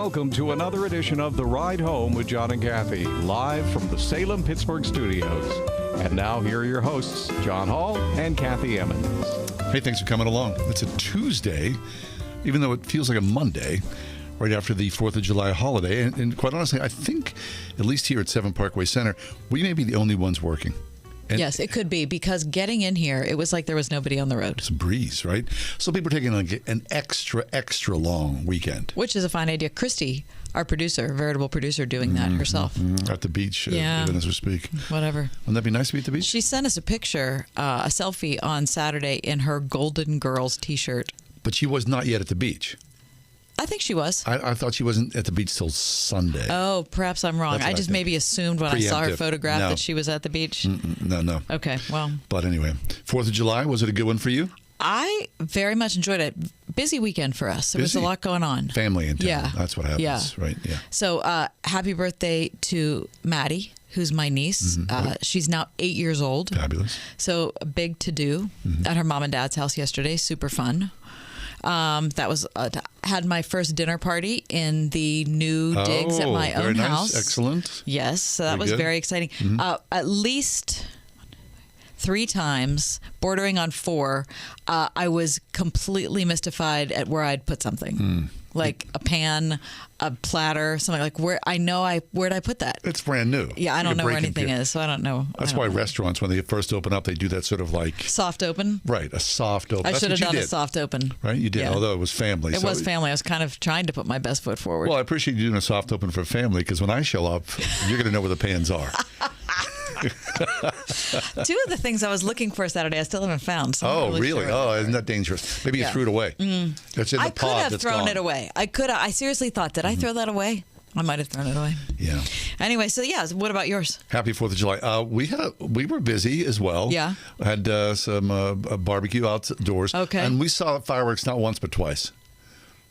Welcome to another edition of The Ride Home with John and Kathy, live from the Salem-Pittsburgh studios. And now here are your hosts, John Hall and Kathy Emmons. Hey, thanks for coming along. It's a Tuesday, even though it feels like a Monday, right after the 4th of July holiday. And quite honestly, I think, at least here at 7 Parkway Center, we may be the only ones working. And yes, it could be, because getting in here, it was like there was nobody on the road. It's a breeze, right? So people are taking like an extra long weekend. Which is a fine idea. Christy, our producer, veritable producer, doing that herself. At the beach, even as we speak. Whatever. Wouldn't that be nice to be at the beach? She sent us a picture, a selfie on Saturday in her Golden Girls t-shirt. But she was not yet at the beach. I think she was. I thought she wasn't at the beach till Sunday. Oh, perhaps I'm wrong. I just maybe assumed when I saw her photograph that she was at the beach. No. Okay, well. But anyway, 4th of July, was it a good one for you? I very much enjoyed it. Busy weekend for us. There was a lot going on. Family in town. Yeah. That's what happens, right? Yeah. So happy birthday to Maddie, who's my niece. She's now 8 years old. Fabulous. So a big to-do at her mom and dad's house yesterday. Super fun. That was had my first dinner party in the new digs at my own house. Excellent. Yes, so that was very exciting. At least 3 times, bordering on 4, I was completely mystified at where I'd put something. Like a pan, a platter, something like where'd I put that? It's brand new. Yeah, I don't know where anything is, so I don't know. That's why restaurants, when they first open up, they do that sort of like soft open. Right, a soft open. I should have done a soft open. Right, you did. Yeah. Although it was family. It was family. I was kind of trying to put my best foot forward. Well, I appreciate you doing a soft open for family, because when I show up, you're going to know where the pans are. 2 of the things I was looking for Saturday, I still haven't found. So oh, really? Sure oh, isn't that dangerous? Maybe you threw it away. It's in the I pod. could have thrown gone. it away. I seriously thought, did I throw that away? I might have thrown it away. Yeah. Anyway, so yeah, what about yours? Happy 4th of July. We were busy as well. Yeah. Had some barbecue outdoors. Okay. And we saw fireworks not once but twice.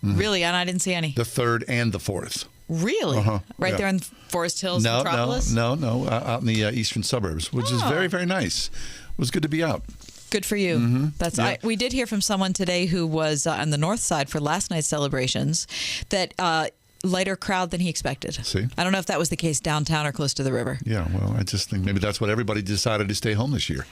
Really? And I didn't see any? The 3rd and the 4th. Really? Right there in Forest Hills, Metropolis? No. Out in the eastern suburbs, which is very, very nice. It was good to be out. Good for you. We did hear from someone today who was on the north side for last night's celebrations that lighter crowd than he expected. See? I don't know if that was the case downtown or close to the river. Yeah, well, I just think maybe that's what everybody decided to stay home this year.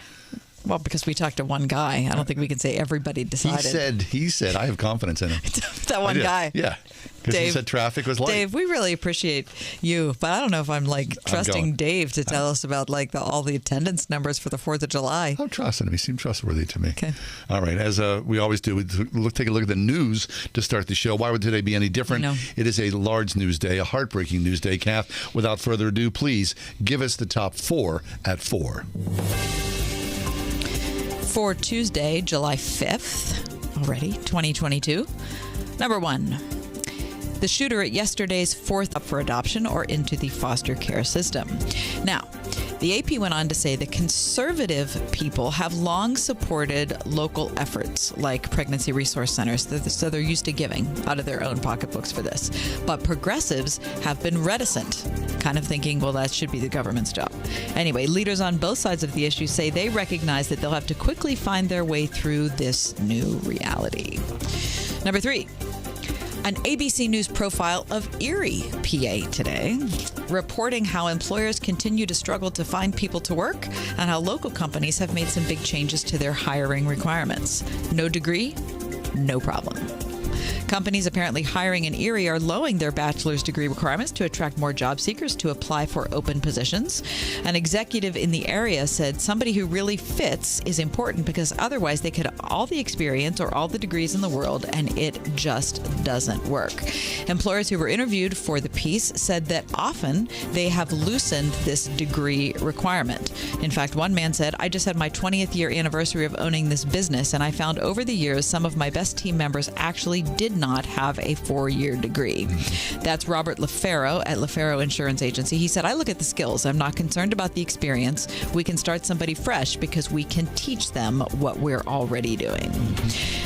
Well, because we talked to one guy. I don't think we can say everybody decided. He said, I have confidence in him. That one guy. Yeah. Because he said traffic was light. Dave, we really appreciate you, but I don't know if I'm trusting Dave to tell us about all the attendance numbers for the 4th of July. I'm trusting him. He seemed trustworthy to me. Okay. All right. As we always do, we take a look at the news to start the show. Why would today be any different? It is a large news day, a heartbreaking news day. Kath, without further ado, please give us the top 4 at 4. For Tuesday, July 5th, already, 2022. Number 1. The shooter at yesterday's 4th up for adoption or into the foster care system. Now, the AP went on to say that conservative people have long supported local efforts like pregnancy resource centers, so they're used to giving out of their own pocketbooks for this. But progressives have been reticent, kind of thinking, well, that should be the government's job. Anyway, leaders on both sides of the issue say they recognize that they'll have to quickly find their way through this new reality. Number 3. An ABC News profile of Erie, PA today, reporting how employers continue to struggle to find people to work and how local companies have made some big changes to their hiring requirements. No degree, no problem. Companies apparently hiring in Erie are lowering their bachelor's degree requirements to attract more job seekers to apply for open positions. An executive in the area said somebody who really fits is important because otherwise they could have all the experience or all the degrees in the world and it just doesn't work. Employers who were interviewed for the piece said that often they have loosened this degree requirement. In fact, one man said, I just had my 20th year anniversary of owning this business and I found over the years some of my best team members actually did not have a 4-year degree. That's Robert LaFaro at LaFaro Insurance Agency. He said, I look at the skills. I'm not concerned about the experience. We can start somebody fresh because we can teach them what we're already doing.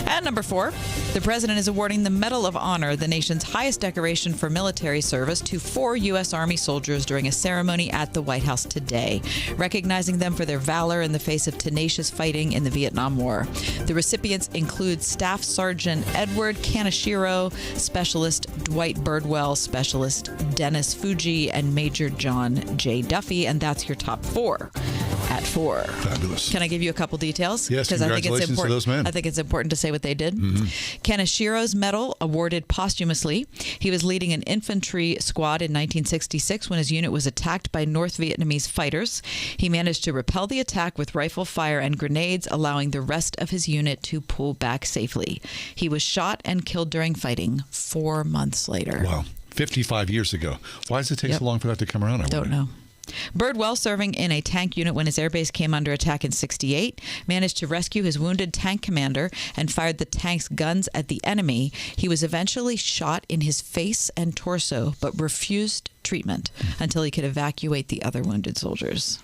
And number 4, the president is awarding the Medal of Honor, the nation's highest decoration for military service, to 4 U.S. Army soldiers during a ceremony at the White House today, recognizing them for their valor in the face of tenacious fighting in the Vietnam War. The recipients include Staff Sergeant Edward Kaneshiro, Specialist Dwight Birdwell, Specialist Dennis Fuji, and Major John J. Duffy. And that's your top 4 at 4. Fabulous. Can I give you a couple details? Yes, Because I think it's congratulations to important. those men. I think it's important to say what they did. Kaneshiro's medal awarded posthumously. He was leading an infantry squad in 1966 when his unit was attacked by North Vietnamese fighters. He managed to repel the attack with rifle fire and grenades, allowing the rest of his unit to pull back safely. He was shot and killed during fighting 4 months later. Wow. 55 years ago. Why does it take so long for that to come around? I Don't wonder. know. Birdwell, serving in a tank unit when his airbase came under attack in 1968, managed to rescue his wounded tank commander and fired the tank's guns at the enemy. He was eventually shot in his face and torso, but refused treatment until he could evacuate the other wounded soldiers.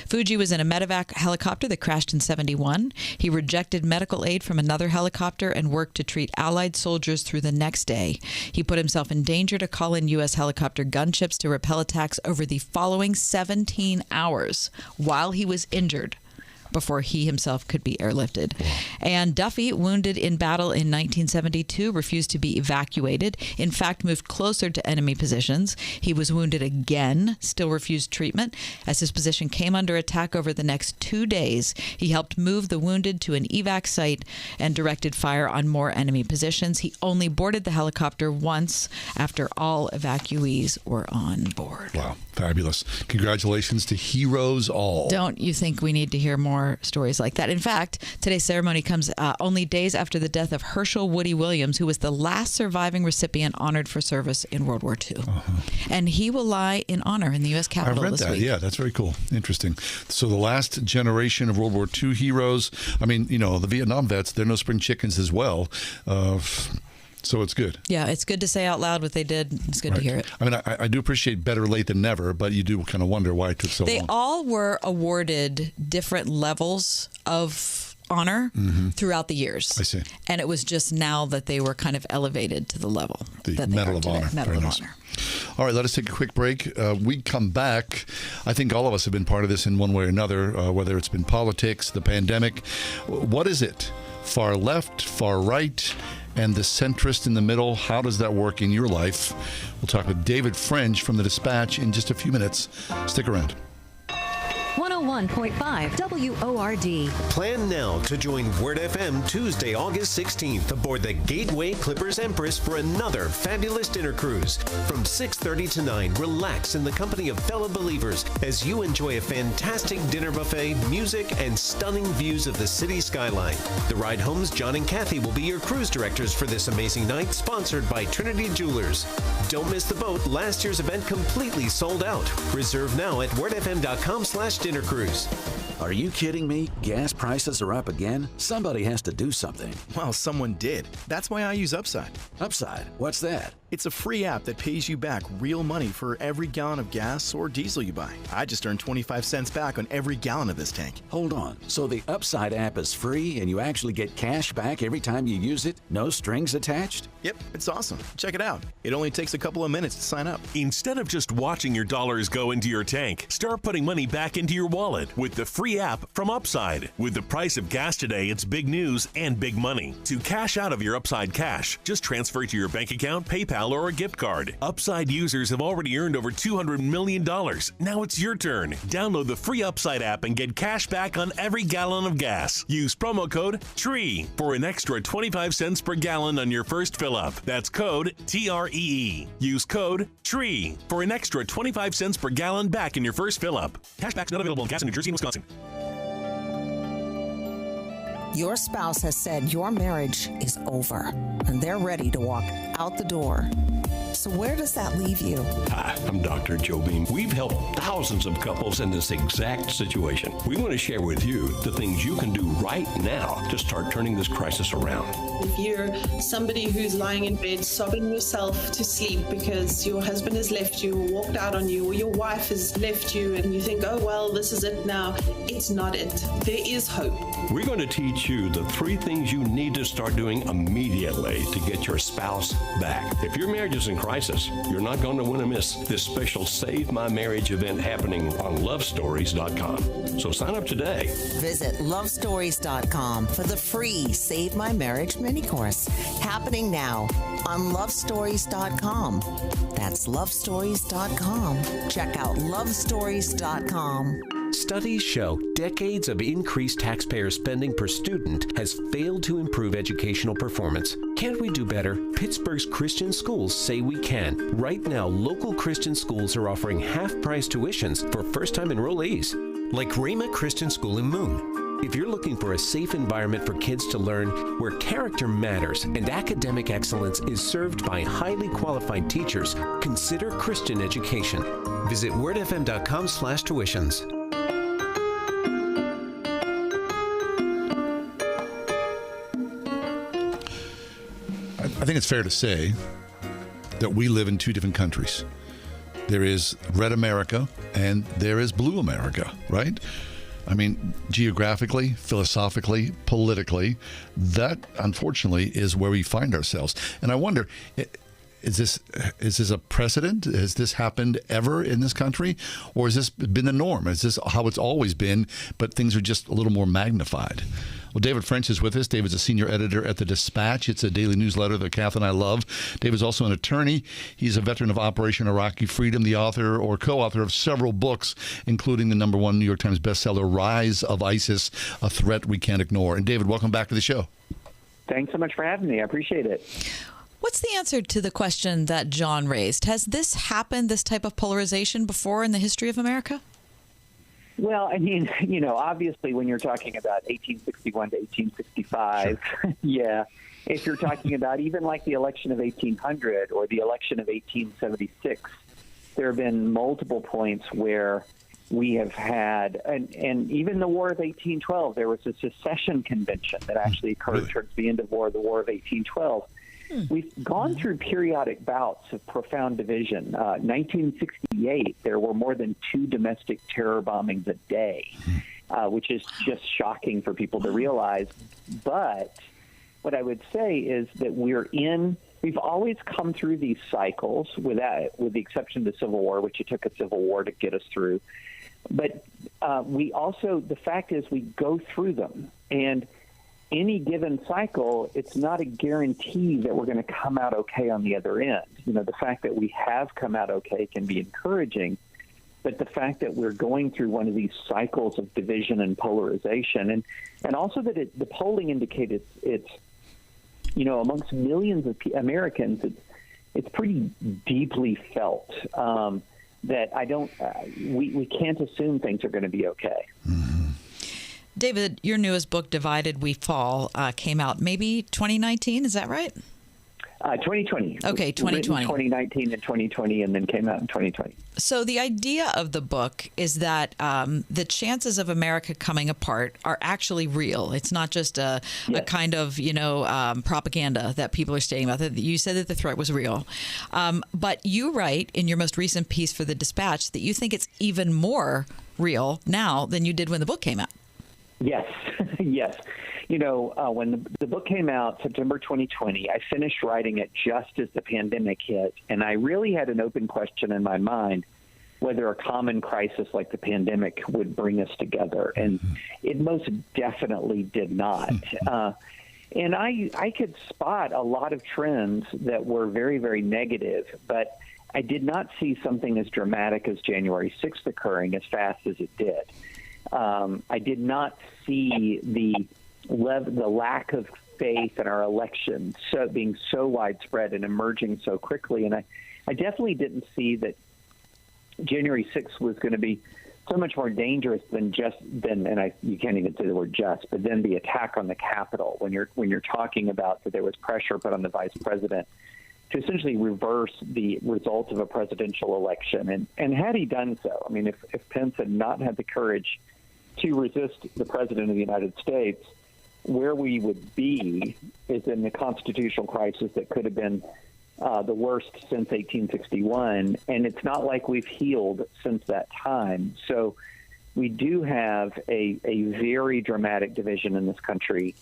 Fuji was in a medevac helicopter that crashed in 1971. He rejected medical aid from another helicopter and worked to treat Allied soldiers through the next day. He put himself in danger to call in U.S. helicopter gunships to repel attacks over the following 17 hours while he was injured before he himself could be airlifted. And Duffy, wounded in battle in 1972, refused to be evacuated. In fact, moved closer to enemy positions. He was wounded again, still refused treatment. As his position came under attack over the next 2 days, he helped move the wounded to an evac site and directed fire on more enemy positions. He only boarded the helicopter once after all evacuees were on board. Wow. Fabulous. Congratulations to heroes all. Don't you think we need to hear more stories like that? In fact, today's ceremony comes only days after the death of Herschel Woody Williams, who was the last surviving recipient honored for service in World War II. And he will lie in honor in the U.S. Capitol I read this that. week. Yeah, that's very cool. Interesting. So the last generation of World War II heroes, I mean, you know, the Vietnam vets, they're no spring chickens as well. So it's good. Yeah, it's good to say out loud what they did. It's good to hear it. I mean, I do appreciate better late than never, but you do kind of wonder why it took so They long. all were awarded different levels of honor throughout the years. I see. And it was just now that they were kind of elevated to the level The that they Medal are of today. Honor. Medal Very of nice. Honor. All right, let us take a quick break. We come back. I think all of us have been part of this in one way or another, whether it's been politics, the pandemic. What is it? Far left, far right, and the centrist in the middle. How does that work in your life? We'll talk with David French from the Dispatch in just a few minutes. Stick around. 101.5 WORD. Plan now to join Word FM Tuesday, August 16th aboard the Gateway Clippers Empress for another fabulous dinner cruise. From 6:30 to 9, relax in the company of fellow believers as you enjoy a fantastic dinner buffet, music, and stunning views of the city skyline. The Ride Home's John and Kathy will be your cruise directors for this amazing night, sponsored by Trinity Jewelers. Don't miss the boat. Last year's event completely sold out. Reserve now at wordfm.com/dinner cruise. Are you kidding me? Gas prices are up again? Somebody has to do something. Well, someone did. That's why I use Upside. Upside? What's that? It's a free app that pays you back real money for every gallon of gas or diesel you buy. I just earned 25 cents back on every gallon of this tank. Hold on. So the Upside app is free and you actually get cash back every time you use it? No strings attached? Yep, it's awesome. Check it out. It only takes a couple of minutes to sign up. Instead of just watching your dollars go into your tank, start putting money back into your wallet with the free app from Upside. With the price of gas today, it's big news and big money. To cash out of your Upside cash, just transfer it to your bank account, PayPal, or a gift card. Upside users have already earned over $200 million. Now it's your turn. Download the free Upside app and get cash back on every gallon of gas. Use promo code TREE for an extra 25 cents per gallon on your first fill up. That's code TREE. Use code TREE for an extra 25 cents per gallon back in your first fill up. Cashback's not available in gas in New Jersey and Wisconsin. Your spouse has said your marriage is over and they're ready to walk out the door. So where does that leave you? Hi, I'm Dr. Joe Beam. We've helped thousands of couples in this exact situation. We want to share with you the things you can do right now to start turning this crisis around. If you're somebody who's lying in bed sobbing yourself to sleep because your husband has left you or walked out on you, or your wife has left you and you think, oh, well, this is it now. It's not it. There is hope. We're going to teach you the 3 things you need to start doing immediately to get your spouse back. If your marriage is in crisis. You're not going to want to miss this special Save My Marriage event happening on lovestories.com. So sign up today. Visit lovestories.com for the free Save My Marriage mini course happening now on lovestories.com. That's lovestories.com. Check out lovestories.com. Studies show decades of increased taxpayer spending per student has failed to improve educational performance. Can't we do better? Pittsburgh's Christian schools say we can. Right now, local Christian schools are offering half-price tuitions for first-time enrollees, like Rhema Christian School in Moon. If you're looking for a safe environment for kids to learn where character matters and academic excellence is served by highly qualified teachers, consider Christian education. Visit wordfm.com/tuitions. I think it's fair to say that we live in two different countries. There is red America and there is blue America, right? I mean, geographically, philosophically, politically, that unfortunately is where we find ourselves. And I wonder, is this a precedent? Has this happened ever in this country? Or has this been the norm? Is this how it's always been, but things are just a little more magnified? Well, David French is with us. David's a senior editor at The Dispatch. It's a daily newsletter that Kath and I love. David's also an attorney. He's a veteran of Operation Iraqi Freedom, the author or co-author of several books, including the #1 New York Times bestseller, Rise of ISIS, A Threat We Can't Ignore. And David, welcome back to the show. Thanks so much for having me. I appreciate it. What's the answer to the question that John raised? Has this happened, this type of polarization, before in the history of America? Well, I mean, obviously when you're talking about 1861 to 1865, sure. Yeah. If you're talking about even like the election of 1800 or the election of 1876, there have been multiple points where we have had, and even the War of 1812, there was a secession convention that actually occurred towards the end of the War of 1812. We've gone through periodic bouts of profound division. 1968, there were more than 2 domestic terror bombings a day, which is just shocking for people to realize. But what I would say is that we've always come through these cycles, with the exception of the Civil War, which it took a civil war to get us through. But the fact is we go through them. And any given cycle, it's not a guarantee that we're going to come out okay on the other end. The fact that we have come out okay can be encouraging, but the fact that we're going through one of these cycles of division and polarization, and also that the polling indicates it's amongst millions of Americans, it's pretty deeply felt that we can't assume things are going to be okay. Mm-hmm. David, your newest book, Divided We Fall, came out maybe 2019. Is that right? 2020. Okay, 2020. 2019 and 2020, and then came out in 2020. So the idea of the book is that the chances of America coming apart are actually real. It's not just a kind of, propaganda that people are stating about. You said that the threat was real. But you write in your most recent piece for The Dispatch that you think it's even more real now than you did when the book came out. Yes, yes. When the book came out, September 2020, I finished writing it just as the pandemic hit, and I really had an open question in my mind whether a common crisis like the pandemic would bring us together, and it most definitely did not. And I could spot a lot of trends that were very, very negative, but I did not see something as dramatic as January 6th occurring as fast as it did. I did not see the lack of faith in our election being so widespread and emerging so quickly. And I definitely didn't see that January 6th was going to be so much more dangerous than you can't even say the word just, but then the attack on the Capitol, when you're talking about that there was pressure put on the vice president to essentially reverse the result of a presidential election. And had he done so, I mean, if Pence had not had the courage to resist the president of the United States, where we would be is in the constitutional crisis that could have been the worst since 1861. And it's not like we've healed since that time. So we do have a very dramatic division in this country.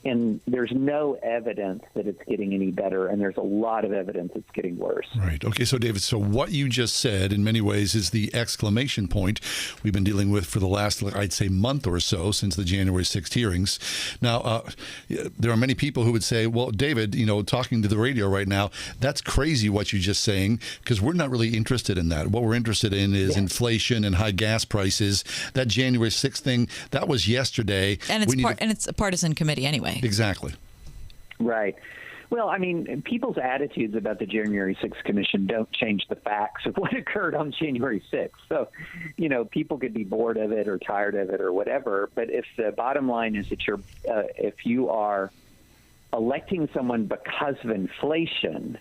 And there's no evidence that it's getting any better, and there's a lot of evidence it's getting worse. Right. Okay, so David, so what you just said in many ways is the exclamation point we've been dealing with for the last, I'd say, month or so since the January 6th hearings. Now, there are many people who would say, well, David, talking to the radio right now, that's crazy what you're just saying, because we're not really interested in that. What we're interested in is inflation and high gas prices. That January 6th thing, that was yesterday. And it's a partisan committee anyway. Exactly. Right. Well, I mean, people's attitudes about the January 6th Commission don't change the facts of what occurred on January 6th. So, people could be bored of it or tired of it or whatever. But if the bottom line is that if you are electing someone because of inflation,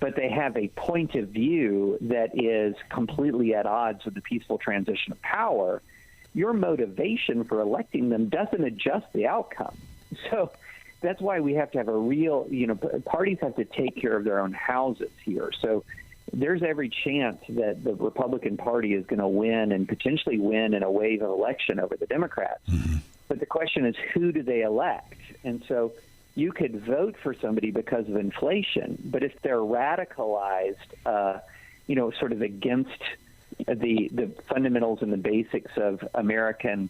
but they have a point of view that is completely at odds with the peaceful transition of power, your motivation for electing them doesn't adjust the outcome. So that's why we have to have a real, parties have to take care of their own houses here. So there's every chance that the Republican Party is going to win and potentially win in a wave of election over the Democrats. Mm-hmm. But the question is, who do they elect? And so you could vote for somebody because of inflation, but if they're radicalized, sort of against the fundamentals and the basics of American,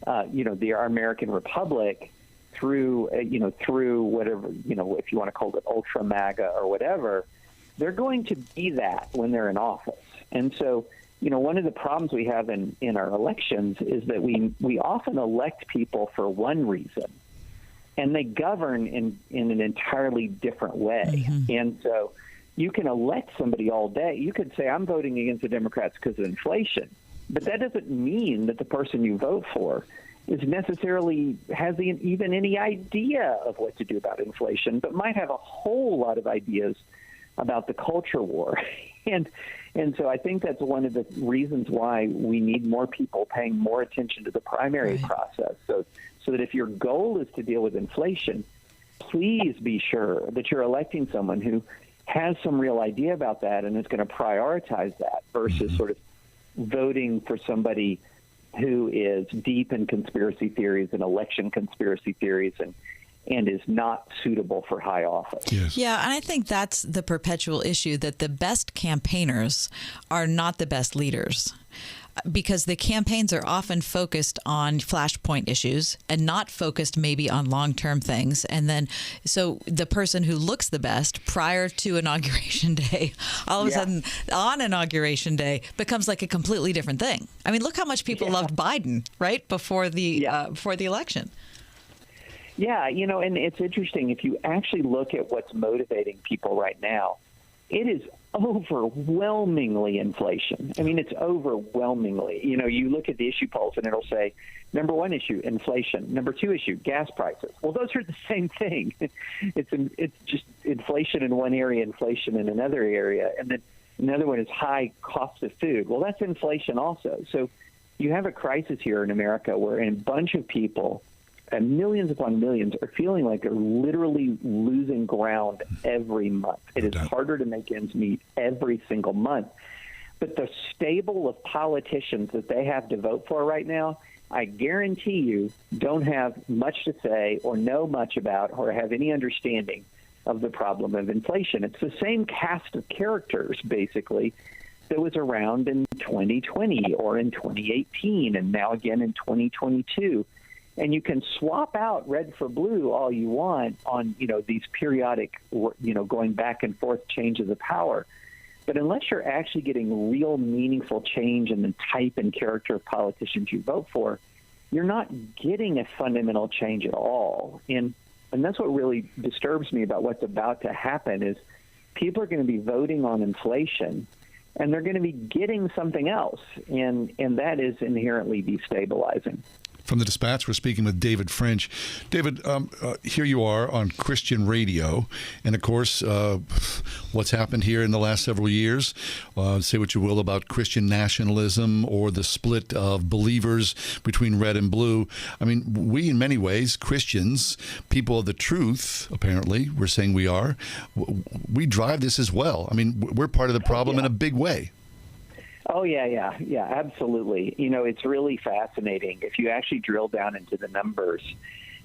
our American Republic, through whatever, if you want to call it ultra MAGA or whatever, they're going to be that when they're in office. And so, one of the problems we have in our elections is that we often elect people for one reason, and they govern in an entirely different way. Mm-hmm. And so you can elect somebody all day. You could say, I'm voting against the Democrats because of inflation, but that doesn't mean that the person you vote for is necessarily has even any idea of what to do about inflation, but might have a whole lot of ideas about the culture war. And so I think that's one of the reasons why we need more people paying more attention to the primary process. So that if your goal is to deal with inflation, please be sure that you're electing someone who has some real idea about that and is going to prioritize that versus sort of voting for somebody who is deep in conspiracy theories and election conspiracy theories and is not suitable for high office. Yes. Yeah, and I think that's the perpetual issue, that the best campaigners are not the best leaders, because the campaigns are often focused on flashpoint issues and not focused maybe on long-term things. And then so the person who looks the best prior to Inauguration Day, all of a sudden on Inauguration Day becomes like a completely different thing. I mean, look how much people loved Biden, right, before the election. Yeah, and it's interesting. If you actually look at what's motivating people right now, it is overwhelmingly inflation. I mean, it's overwhelmingly. You look at the issue polls and it'll say, number one issue, inflation. Number two issue, gas prices. Well, those are the same thing. It's just inflation in one area, inflation in another area. And then another one is high cost of food. Well, that's inflation also. So you have a crisis here in America where a bunch of people, and millions upon millions, are feeling like they're literally losing ground every month. It is harder to make ends meet every single month. But the stable of politicians that they have to vote for right now, I guarantee you, don't have much to say or know much about or have any understanding of the problem of inflation. It's the same cast of characters, basically, that was around in 2020 or in 2018 and now again in 2022. And you can swap out red for blue all you want on, these periodic, going back and forth changes of power. But unless you're actually getting real meaningful change in the type and character of politicians you vote for, you're not getting a fundamental change at all. And that's what really disturbs me about what's about to happen is people are going to be voting on inflation and they're going to be getting something else. And that is inherently destabilizing. From the Dispatch, we're speaking with David French. David, here you are on Christian radio. And, of course, what's happened here in the last several years, say what you will about Christian nationalism or the split of believers between red and blue. I mean, we, in many ways, Christians, people of the truth, apparently, we're saying we are, we drive this as well. I mean, we're part of the problem in a big way. Oh, yeah, absolutely. It's really fascinating. If you actually drill down into the numbers,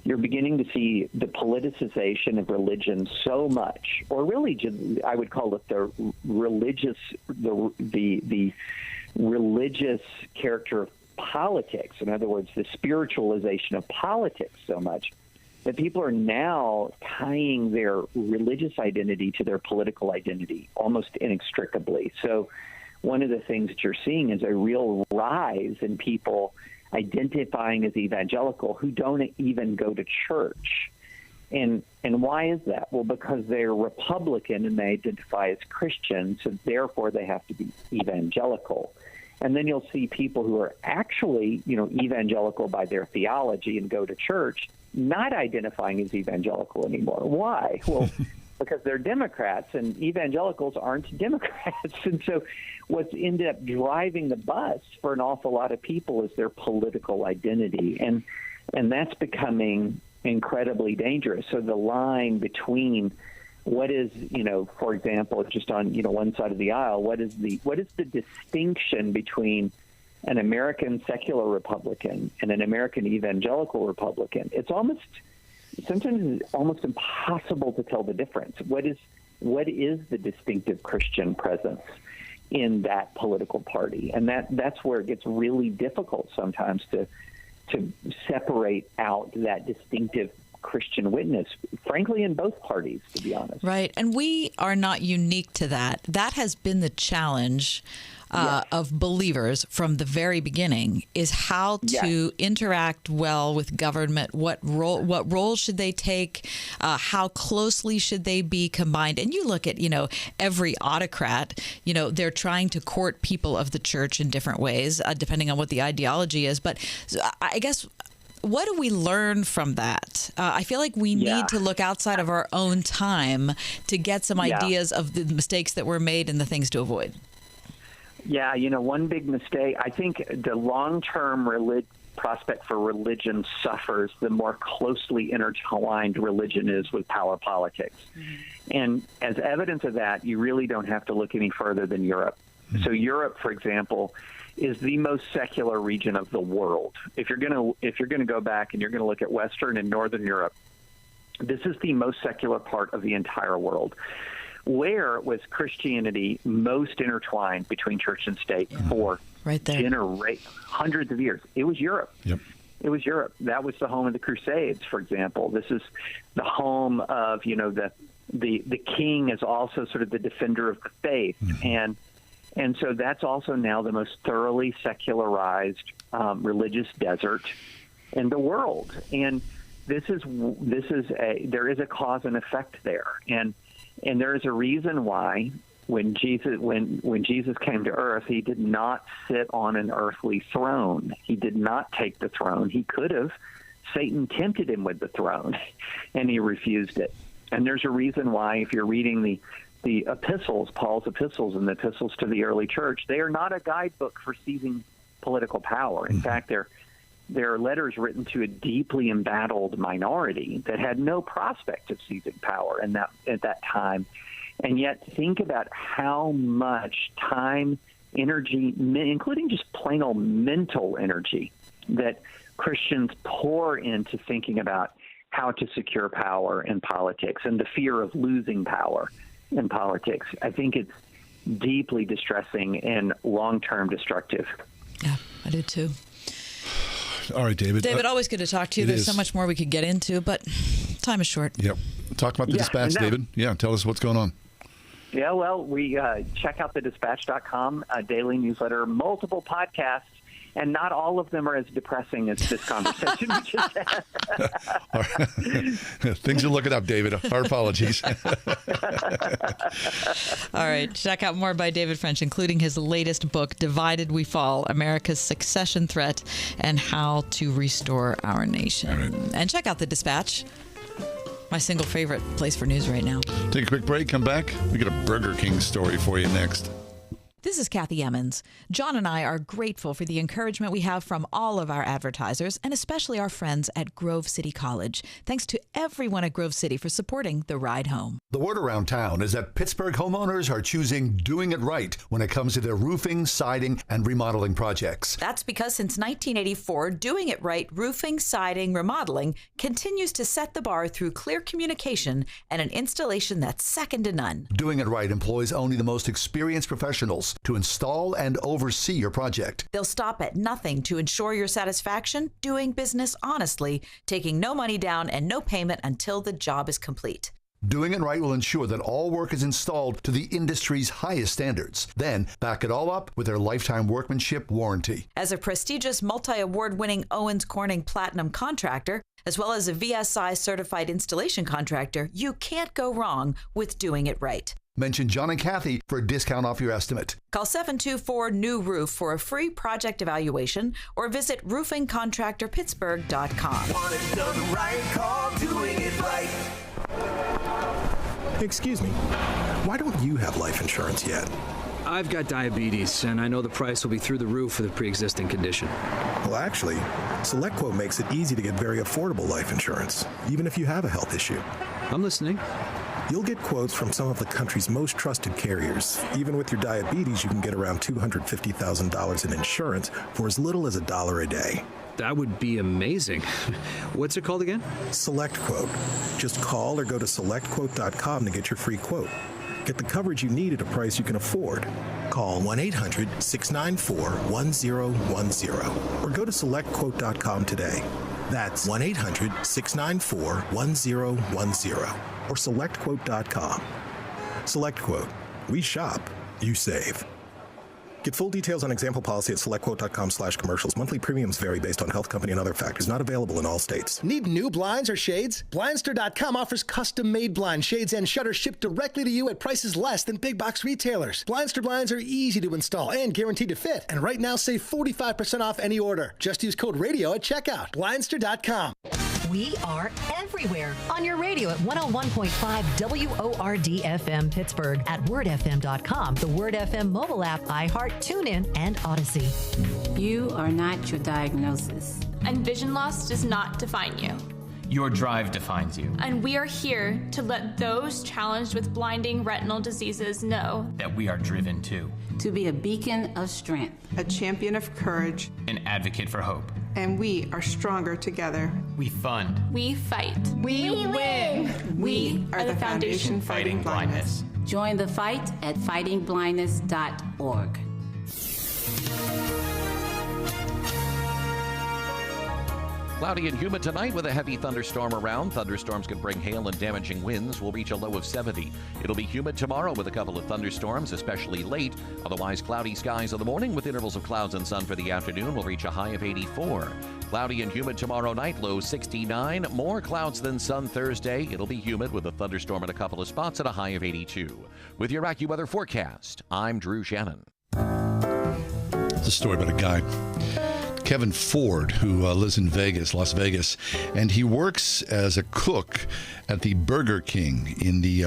you're beginning to see the politicization of religion so much, or really just, I would call it the religious character of politics. In other words, the spiritualization of politics so much that people are now tying their religious identity to their political identity almost inextricably. So one of the things that you're seeing is a real rise in people identifying as evangelical who don't even go to church. And why is that? Well, because they're Republican and they identify as Christian, so therefore they have to be evangelical. And then you'll see people who are actually, evangelical by their theology and go to church, not identifying as evangelical anymore. Why? Well, because they're Democrats, and evangelicals aren't Democrats. And so what's ended up driving the bus for an awful lot of people is their political identity. And that's becoming incredibly dangerous. So the line between what is, for example, just on, one side of the aisle, what is the distinction between an American secular Republican and an American evangelical Republican? Sometimes it's almost impossible to tell the difference. What is the distinctive Christian presence in that political party? And that's where it gets really difficult sometimes to separate out that distinctive Christian witness, frankly, in both parties, to be honest. Right. And we are not unique to that. That has been the challenge of believers from the very beginning, is how to interact well with government. What role should they take? How closely should they be combined? And you look at, every autocrat, they're trying to court people of the church in different ways, depending on what the ideology is. But I guess, what do we learn from that? I feel like we need to look outside of our own time to get some ideas of the mistakes that were made and the things to avoid. Yeah, one big mistake, I think the long-term prospect for religion suffers the more closely intertwined religion is with power politics. Mm-hmm. And as evidence of that, you really don't have to look any further than Europe. Mm-hmm. So Europe, for example, is the most secular region of the world. If you're going to go back and you're going to look at Western and Northern Europe, this is the most secular part of the entire world. Where was Christianity most intertwined between church and state for hundreds of years? It was Europe. Yep. It was Europe. That was the home of the Crusades, for example. This is the home of, the king is also sort of the defender of the faith. Mm-hmm. And so that's also now the most thoroughly secularized religious desert in the world. And there is a cause and effect there. And there is a reason why when Jesus came to earth, he did not sit on an earthly throne. He did not take the throne. He could have. Satan tempted him with the throne, and he refused it. And there's a reason why, if you're reading the epistles, Paul's epistles and the epistles to the early church, they are not a guidebook for seizing political power. In fact, they're letters written to a deeply embattled minority that had no prospect of seizing power at that time. And yet think about how much time, energy, including just plain old mental energy, that Christians pour into thinking about how to secure power in politics and the fear of losing power in politics. I think it's deeply distressing and long-term destructive. Yeah, I do too. All right, David. David, always good to talk to you. There's so much more we could get into, but time is short. Yep. Talk about the Dispatch, David. Yeah, tell us what's going on. Yeah, well, we check out the dispatch.com daily newsletter, multiple podcasts, and not all of them are as depressing as this conversation we just had. Things are looking up, David. Our apologies. All right. Check out more by David French, including his latest book, Divided We Fall, America's Succession Threat and How to Restore Our Nation. Right. And check out The Dispatch, my single favorite place for news right now. Take a quick break, come back. We got a Burger King story for you next. This is Kathy Emmons. John and I are grateful for the encouragement we have from all of our advertisers, and especially our friends at Grove City College. Thanks to everyone at Grove City for supporting The Ride Home. The word around town is that Pittsburgh homeowners are choosing doing it right when it comes to their roofing, siding, and remodeling projects. That's because since 1984, doing it right roofing, siding, remodeling continues to set the bar through clear communication and an installation that's second to none. Doing it right employs only the most experienced professionals to install and oversee your project. They'll stop at nothing to ensure your satisfaction, doing business honestly, taking no money down and no payment until the job is complete. Doing it right will ensure that all work is installed to the industry's highest standards. Then back it all up with their lifetime workmanship warranty. As a prestigious multi-award-winning Owens Corning Platinum contractor, as well as a VSI certified installation contractor, you can't go wrong with doing it right. Mention John and Kathy for a discount off your estimate. Call 724-NEW-ROOF for a free project evaluation or visit roofingcontractorpittsburgh.com. Want it done right, call Doing It Right. Excuse me, why don't you have life insurance yet? I've got diabetes, and I know the price will be through the roof for the pre-existing condition. Well, actually, SelectQuote makes it easy to get very affordable life insurance, even if you have a health issue. I'm listening. You'll get quotes from some of the country's most trusted carriers. Even with your diabetes, you can get around $250,000 in insurance for as little as $1 a day. That would be amazing. What's it called again? SelectQuote. Just call or go to selectquote.com to get your free quote. Get the coverage you need at a price you can afford. Call 1-800-694-1010 or go to selectquote.com today. That's 1-800-694-1010 or selectquote.com. SelectQuote. We shop, you save. Get full details on example policy at selectquote.com/commercials. Monthly premiums vary based on health company and other factors. Not available in all states. Need new blinds or shades? Blindster.com offers custom-made blinds, shades, and shutters shipped directly to you at prices less than big box retailers. Blindster blinds are easy to install and guaranteed to fit. And right now, save 45% off any order. Just use code RADIO at checkout. Blindster.com. We are everywhere on your radio at 101.5 WORD FM Pittsburgh, at wordfm.com, the Word FM mobile app, iHeart, TuneIn, and Odyssey. You are not your diagnosis. And vision loss does not define you. Your drive defines you. And we are here to let those challenged with blinding retinal diseases know that we are driven too. To be a beacon of strength, a champion of courage, an advocate for hope. And we are stronger together. We fund. We fight. We win. We are the Foundation Fighting Blindness. Join the fight at fightingblindness.org. Cloudy and humid tonight with a heavy thunderstorm around. Thunderstorms can bring hail and damaging winds. Will reach a low of 70. It'll be humid tomorrow with a couple of thunderstorms, especially late. Otherwise, cloudy skies in the morning with intervals of clouds and sun for the afternoon. Will reach a high of 84. Cloudy and humid tomorrow night, low 69. More clouds than sun Thursday. It'll be humid with a thunderstorm in a couple of spots at a high of 82. With your AccuWeather forecast, I'm Drew Shannon. It's a story about a guy, Kevin Ford, who lives in Vegas, Las Vegas, and he works as a cook at the Burger King in the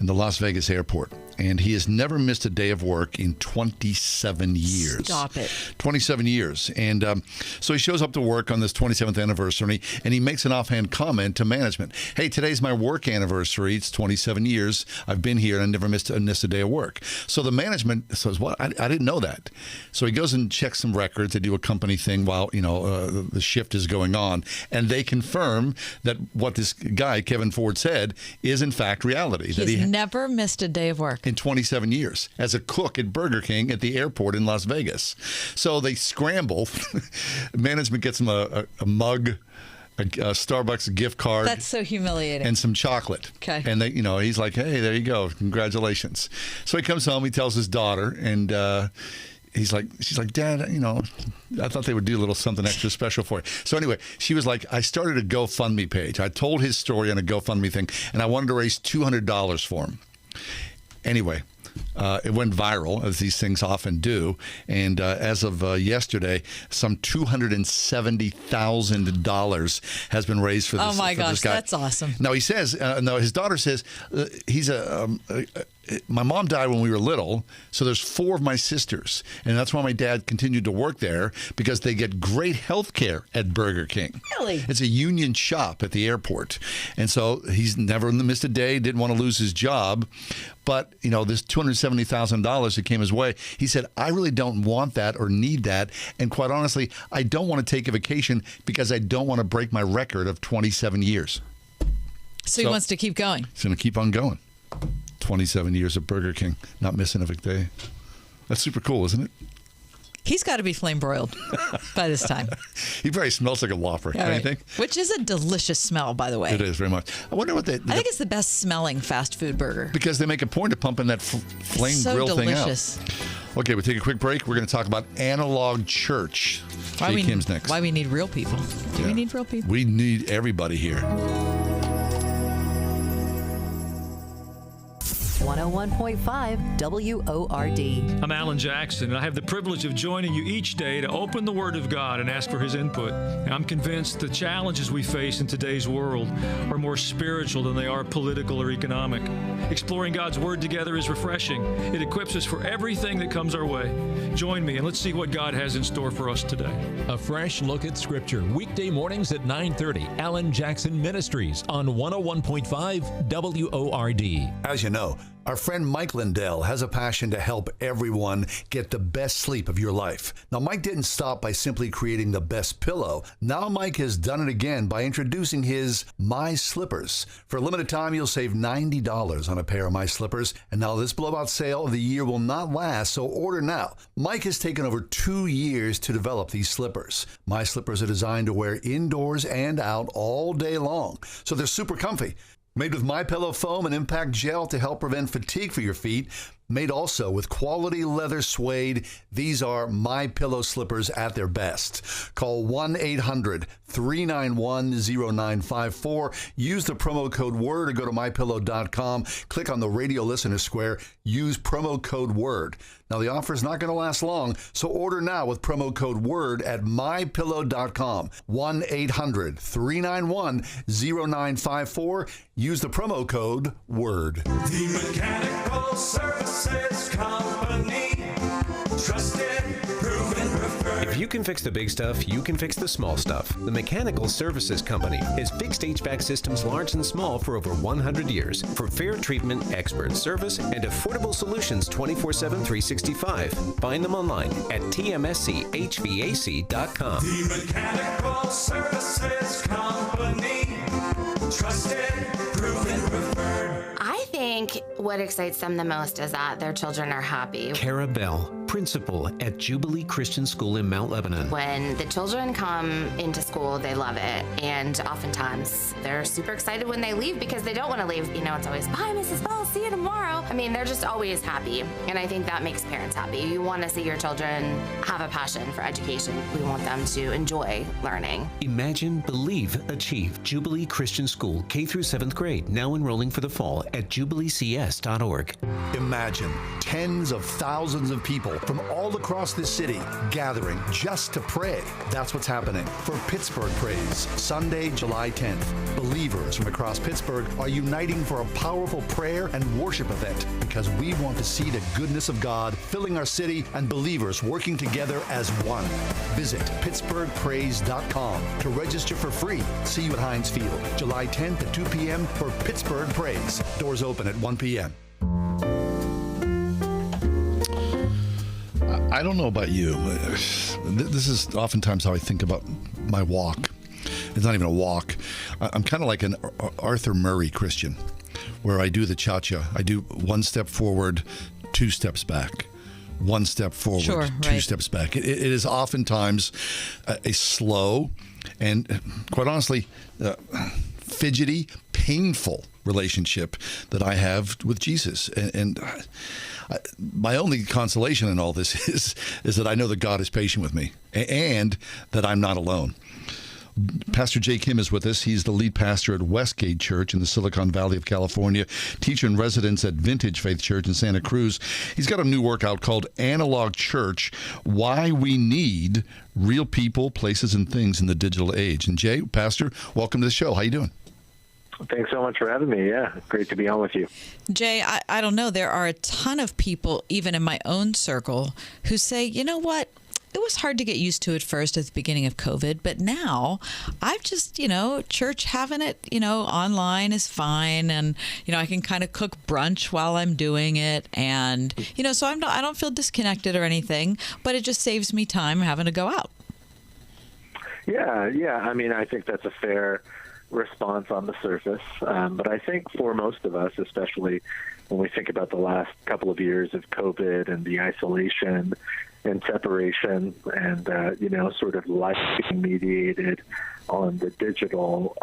Las Vegas airport. And he has never missed a day of work in 27 years. Stop it. 27 years. And so he shows up to work on this 27th anniversary, and he makes an offhand comment to management. Hey, today's my work anniversary. It's 27 years. I've been here, and I never missed a day of work. So the management says, what? I didn't know that. So he goes and checks some records. They do a company thing while, the shift is going on. And they confirm that what this guy, Kevin Ford, said is, in fact, reality. He's never missed a day of work. In 27 years as a cook at Burger King at the airport in Las Vegas. So they scramble. Management gets him a mug, a Starbucks gift card. That's so humiliating. And some chocolate. Okay. And they, he's like, hey, there you go. Congratulations. So he comes home, he tells his daughter, and she's like, Dad, I thought they would do a little something extra special for you. So anyway, she was like, I started a GoFundMe page. I told his story on a GoFundMe thing, and I wanted to raise $200 for him. Anyway, it went viral, as these things often do. And as of yesterday, some $270,000 has been raised for this. Oh my gosh, this guy. that's awesome. Now he says, his daughter says, he's a my mom died when we were little, so there's 4 of my sisters. And that's why my dad continued to work there, because they get great health care at Burger King. Really? It's a union shop at the airport. And so he's never missed a day, didn't want to lose his job. But, this $270,000 that came his way, he said, I really don't want that or need that. And quite honestly, I don't want to take a vacation because I don't want to break my record of 27 years. So he wants to keep going. He's going to keep on going. 27 years at Burger King, not missing a day. That's super cool, isn't it? He's got to be flame broiled by this time. He probably smells like a Whopper, don't you think? Which is a delicious smell, by the way. It is very much. I wonder what I think it's the best smelling fast food burger. Because they make a point of pumping that flame so grill delicious. thing out. Okay, we'll take a quick break. We're going to talk about Analog Church. Jay Kim's next. Why we need real people. Do we need real people? We need everybody here. 101.5 WORD. I'm Alan Jackson, and I have the privilege of joining you each day to open the Word of God and ask for His input. And I'm convinced the challenges we face in today's world are more spiritual than they are political or economic. Exploring God's Word together is refreshing. It equips us for everything that comes our way. Join me, and let's see what God has in store for us today. A fresh look at Scripture, weekday mornings at 9:30. Alan Jackson Ministries on 101.5 WORD. As you know, our friend Mike Lindell has a passion to help everyone get the best sleep of your life. Now, Mike didn't stop by simply creating the best pillow. Now, Mike has done it again by introducing his My Slippers. For a limited time, you'll save $90 on a pair of My Slippers. And now this blowout sale of the year will not last, so order now. Mike has taken over 2 years to develop these slippers. My Slippers are designed to wear indoors and out all day long, so they're super comfy. Made with MyPillow foam and impact gel to help prevent fatigue for your feet. Made also with quality leather suede. These are MyPillow slippers at their best. Call 1-800-391-0954. Use the promo code WORD or go to MyPillow.com. Click on the radio listener square. Use promo code WORD. Now, the offer is not going to last long, so order now with promo code WORD at MyPillow.com. 1-800-391-0954. Use the promo code WORD. The Mechanical Services Company. Trusted, proven, preferred. If you can fix the big stuff, you can fix the small stuff. The Mechanical Services Company has fixed HVAC systems large and small for over 100 years. For fair treatment, expert service, and affordable solutions 24/7, 365. Find them online at tmschvac.com. The Mechanical Services Company. Trusted, proven, preferred. I think what excites them the most is that their children are happy. Cara Bell, principal at Jubilee Christian School in Mount Lebanon. When the children come into school, they love it. And oftentimes they're super excited when they leave because they don't want to leave. It's always, bye, Mrs. Bell, see you tomorrow. They're just always happy. And I think that makes parents happy. You want to see your children have a passion for education. We want them to enjoy learning. Imagine, believe, achieve. Jubilee Christian School, K through 7th grade, now enrolling for the fall at jubileecs.org. Imagine tens of thousands of people from all across the city gathering just to pray. That's what's happening for Pittsburgh Praise, Sunday, July 10th. Believers from across Pittsburgh are uniting for a powerful prayer and worship event because we want to see the goodness of God filling our city and believers working together as one. Visit PittsburghPraise.com to register for free. See you at Heinz Field, July 10th at 2 p.m. for Pittsburgh Praise. Doors open at 1 p.m. I don't know about you. This is oftentimes how I think about my walk. It's not even a walk. I'm kind of like an Arthur Murray Christian, where I do the cha-cha. I do 1 step forward, 2 steps back. 1 step forward, 2 steps back. It is oftentimes a slow and, quite honestly, fidgety, painful relationship that I have with Jesus. And my only consolation in all this is that I know that God is patient with me and that I'm not alone. Pastor Jay Kim is with us. He's the lead pastor at Westgate Church in the Silicon Valley of California, teacher in residence at Vintage Faith Church in Santa Cruz. He's got a new workout called Analog Church, Why We Need Real People, Places, and Things in the Digital Age. And Jay, Pastor, welcome to the show. How you doing? Thanks so much for having me. Yeah, great to be on with you. Jay, I don't know. There are a ton of people, even in my own circle, who say, you know what? It was hard to get used to at first at the beginning of COVID, but now I've just, church having it, online is fine. And, I can kind of cook brunch while I'm doing it. And, so I don't feel disconnected or anything, but it just saves me time having to go out. Yeah. I mean, I think that's a fair response on the surface. But I think for most of us, especially when we think about the last couple of years of COVID and the isolation and separation and, sort of life being mediated on the digital,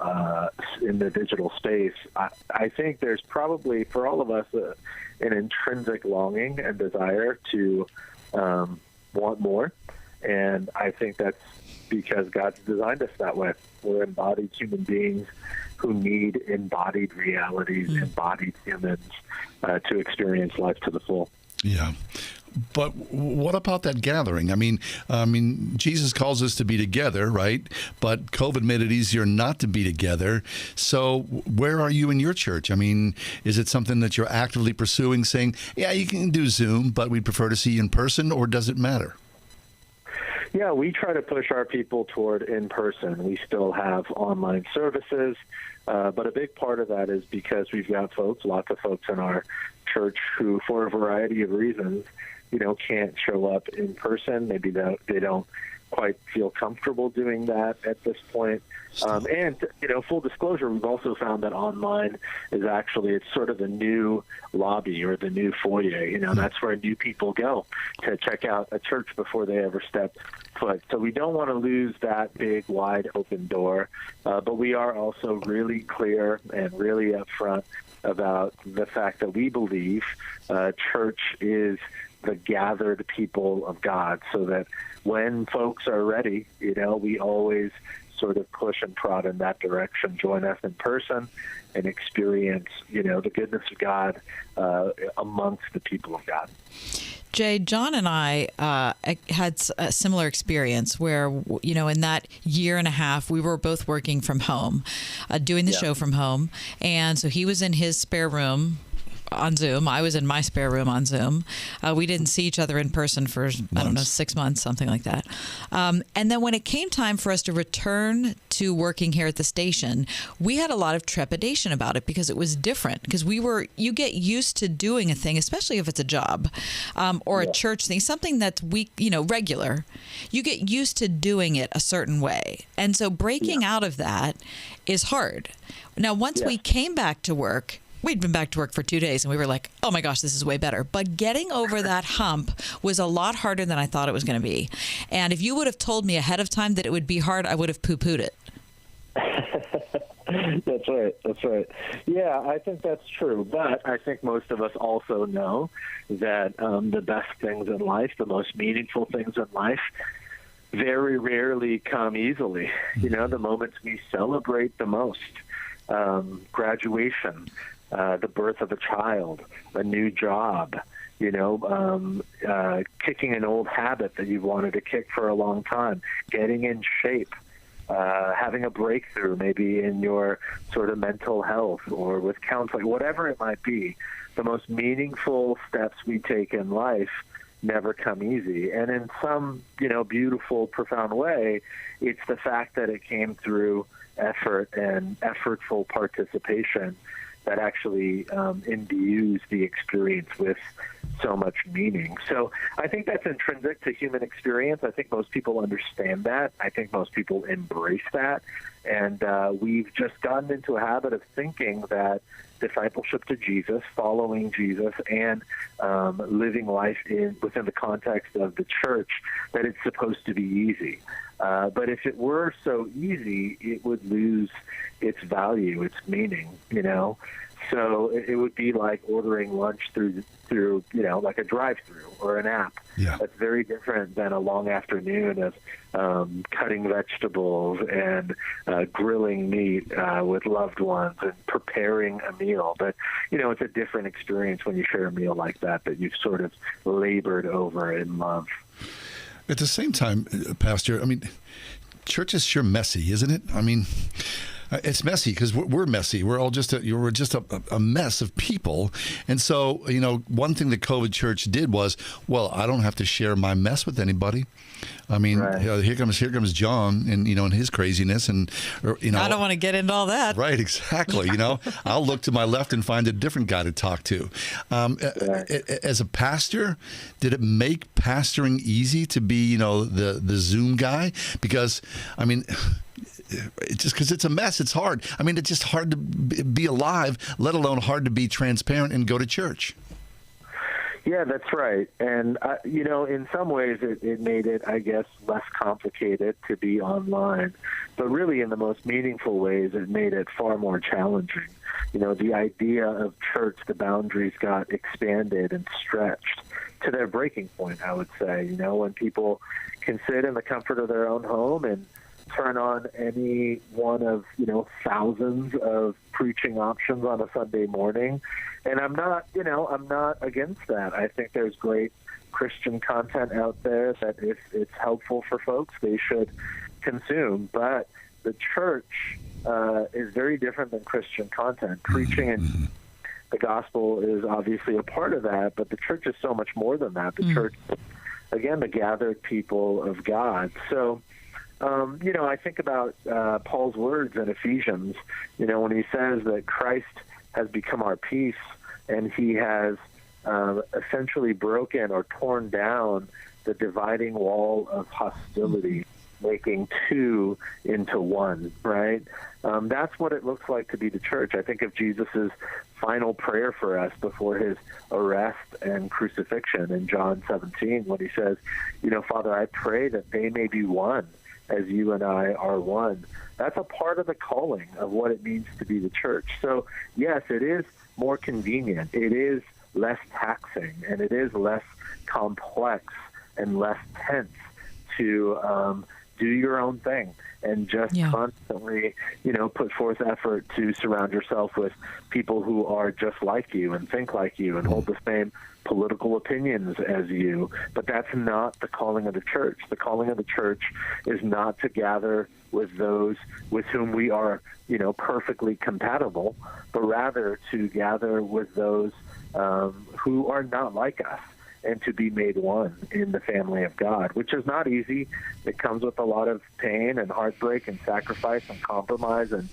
in the digital space, I think there's probably for all of us an intrinsic longing and desire to want more. And I think that's because God's designed us that way. We're embodied human beings who need embodied realities, embodied humans to experience life to the full. Yeah. But what about that gathering? I mean, Jesus calls us to be together, right? But COVID made it easier not to be together. So where are you in your church? I mean, is it something that you're actively pursuing, saying, yeah, you can do Zoom, but we'd prefer to see you in person, or does it matter? Yeah, we try to push our people toward in-person. We still have online services, but a big part of that is because we've got lots of folks in our church who, for a variety of reasons, can't show up in person. Maybe they don't quite feel comfortable doing that at this point. And, full disclosure, we've also found that online is it's sort of the new lobby or the new foyer. That's where new people go to check out a church before they ever step foot. So we don't want to lose that big, wide open door. But we are also really clear and really upfront about the fact that we believe church is the gathered people of God, so that when folks are ready, we always sort of push and prod in that direction. Join us in person and experience, the goodness of God amongst the people of God. Jay, John and I had a similar experience where, in that year and a half, we were both working from home, doing the show from home. And so he was in his spare room on Zoom. I was in my spare room on Zoom. We didn't see each other in person for, 6 months, something like that. And then when it came time for us to return to working here at the station, we had a lot of trepidation about it because it was different. Because you get used to doing a thing, especially if it's a job or a church thing, something that's regular. You get used to doing it a certain way. And so breaking out of that is hard. Now, once we came back to work, we'd been back to work for 2 days and we were like, oh my gosh, this is way better. But getting over that hump was a lot harder than I thought it was going to be. And if you would have told me ahead of time that it would be hard, I would have poo-pooed it. That's right. Yeah, I think that's true. But I think most of us also know that the best things in life, the most meaningful things in life, very rarely come easily. The moments we celebrate the most, graduation, the birth of a child, a new job, kicking an old habit that you've wanted to kick for a long time, getting in shape, having a breakthrough maybe in your sort of mental health or with counseling, whatever it might be. The most meaningful steps we take in life never come easy. And in some, beautiful, profound way, it's the fact that it came through effort and effortful participation that actually imbues the experience with so much meaning. So I think that's intrinsic to human experience. I think most people understand that. I think most people embrace that. And we've just gotten into a habit of thinking that discipleship to Jesus, following Jesus, and living life within the context of the church, that it's supposed to be easy. But if it were so easy, it would lose its value, its meaning, So it would be like ordering lunch through like a drive-through or an app. Yeah. That's very different than a long afternoon of cutting vegetables and grilling meat with loved ones and preparing a meal. But, it's a different experience when you share a meal like that you've sort of labored over in love. At the same time, Pastor, church is sure messy, isn't it? It's messy because we're messy. We're all just a mess of people. And so, one thing the COVID church did was, well, I don't have to share my mess with anybody. I mean, here comes John and, and his craziness and, I don't want to get into all that. Right, exactly. I'll look to my left and find a different guy to talk to. As a pastor, did it make pastoring easy to be, the Zoom guy? Because, I mean, just because it's a mess, it's hard. I mean, it's just hard to be alive, let alone hard to be transparent and go to church. Yeah, that's right. And, in some ways it made it, I guess, less complicated to be online. But really, in the most meaningful ways, it made it far more challenging. The idea of church, the boundaries got expanded and stretched to their breaking point, I would say. When people can sit in the comfort of their own home and turn on any one of, thousands of preaching options on a Sunday morning. And I'm not against that. I think there's great Christian content out there that if it's helpful for folks, they should consume. But the church is very different than Christian content. Preaching and the gospel is obviously a part of that, but the church is so much more than that. The church, again, the gathered people of God. So, I think about Paul's words in Ephesians, when he says that Christ has become our peace and he has essentially broken or torn down the dividing wall of hostility, making two into one, right? That's what it looks like to be the church. I think of Jesus's final prayer for us before his arrest and crucifixion in John 17, when he says, Father, I pray that they may be one as you and I are one. That's a part of the calling of what it means to be the church. So, yes, it is more convenient. It is less taxing, and it is less complex and less tense to do your own thing and just constantly, put forth effort to surround yourself with people who are just like you and think like you and hold the same political opinions as you. But that's not the calling of the church. The calling of the church is not to gather with those with whom we are, perfectly compatible, but rather to gather with those who are not like us, and to be made one in the family of God, which is not easy. It comes with a lot of pain and heartbreak and sacrifice and compromise and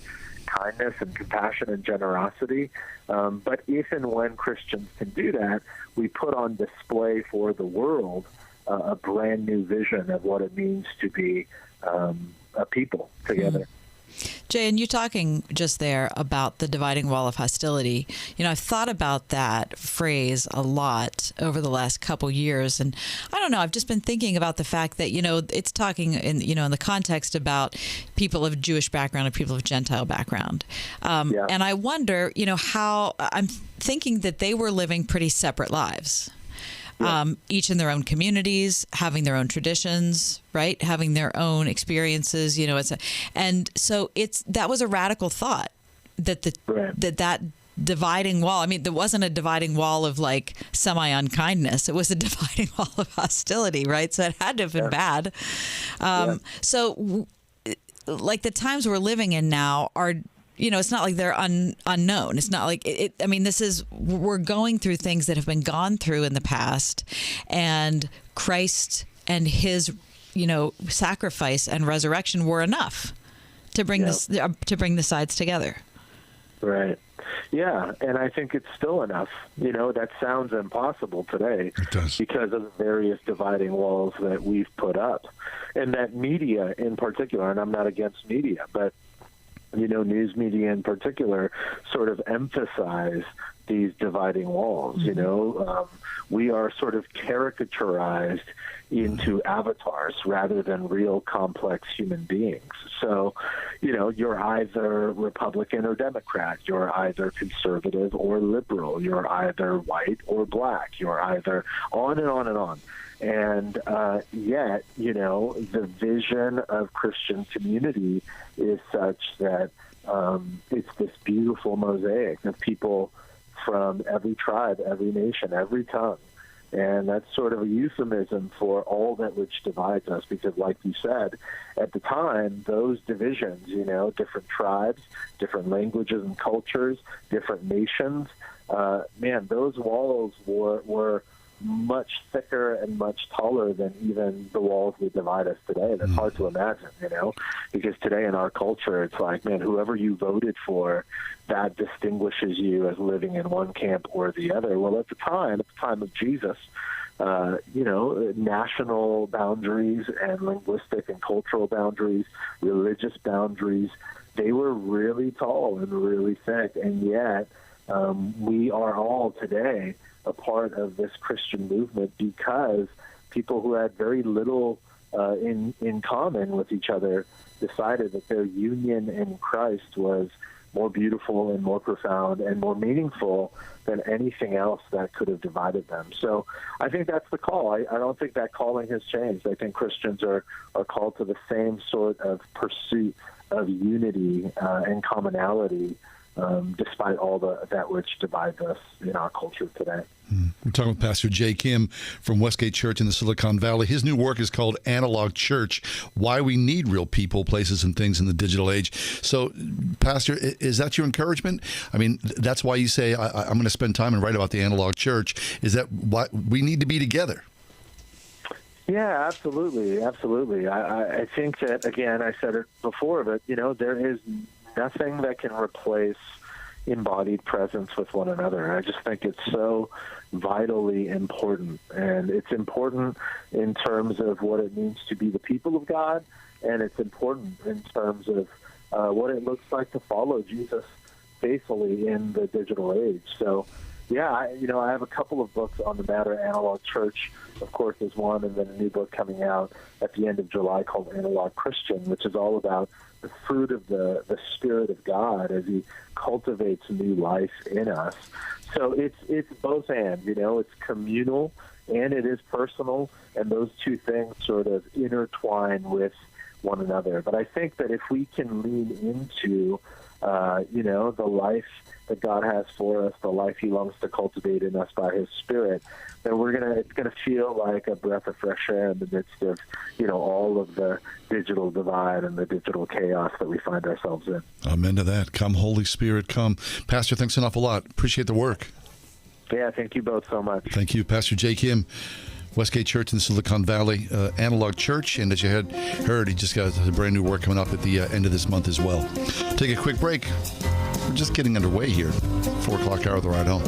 kindness and compassion and generosity. But if and when Christians can do that, we put on display for the world a brand new vision of what it means to be a people together. Jay, and you talking just there about the dividing wall of hostility. I've thought about that phrase a lot over the last couple years, and I don't know. I've just been thinking about the fact that it's talking in the context about people of Jewish background and people of Gentile background, and I wonder how I'm thinking that they were living pretty separate lives. Each in their own communities, having their own traditions, right? Having their own experiences, that was a radical thought that that dividing wall. I mean, there wasn't a dividing wall of like semi-unkindness. It was a dividing wall of hostility, right? So it had to have been bad. So like the times we're living in now are, it's not like they're unknown. It's not like it. I mean, we're going through things that have been gone through in the past, and Christ and his, sacrifice and resurrection were enough to bring the sides together. Right. Yeah, and I think it's still enough. That sounds impossible today. It does. Because of the various dividing walls that we've put up, and that media in particular. And I'm not against media, but news media in particular sort of emphasize these dividing walls. We are sort of caricaturized into avatars rather than real complex human beings. So, you're either Republican or Democrat. You're either conservative or liberal. You're either white or black. You're either on and on and on. And yet, the vision of Christian community is such that it's this beautiful mosaic of people from every tribe, every nation, every tongue, And that's sort of a euphemism for all that which divides us, because like you said, at the time, those divisions, different tribes, different languages and cultures, different nations, those walls were much thicker and much taller than even the walls that divide us today. That's hard to imagine, because today in our culture, it's like, man, whoever you voted for, that distinguishes you as living in one camp or the other. Well, at the time of Jesus, national boundaries and linguistic and cultural boundaries, religious boundaries, they were really tall and really thick. And yet we are all today a part of this Christian movement because people who had very little in common with each other decided that their union in Christ was more beautiful and more profound and more meaningful than anything else that could have divided them. So I think that's the call. I don't think that calling has changed. I think Christians are called to the same sort of pursuit of unity and commonality, despite all that which divides us in our culture today. We're talking with Pastor Jay Kim from Westgate Church in the Silicon Valley. His new work is called Analog Church, Why We Need Real People, Places, and Things in the Digital Age. So, Pastor, is that your encouragement? I mean, that's why you say, I'm going to spend time and write about the analog church. Is that why we need to be together? Yeah, absolutely. Absolutely. I think that, again, I said it before, but, there is nothing that can replace embodied presence with one another. I just think it's so vitally important. And it's important in terms of what it means to be the people of God, and it's important in terms of what it looks like to follow Jesus faithfully in the digital age. So, yeah, I have a couple of books on the matter. Analog Church, of course, is one, and then a new book coming out at the end of July called Analog Christian, which is all about the fruit of the Spirit of God as He cultivates new life in us. So it's both and, it's communal and it is personal, and those two things sort of intertwine with one another. But I think that if we can lean into, the life that God has for us, the life He longs to cultivate in us by His Spirit, then it's gonna feel like a breath of fresh air in the midst of, all of the digital divide and the digital chaos that we find ourselves in. Amen to that. Come, Holy Spirit, come. Pastor, thanks an awful lot. Appreciate the work. Yeah, thank you both so much. Thank you, Pastor Jay Kim, Westgate Church in the Silicon Valley, Analog Church, and as you had heard, he just got a brand new work coming up at the end of this month as well. Take a quick break. We're just getting underway here. 4 o'clock hour of the ride home.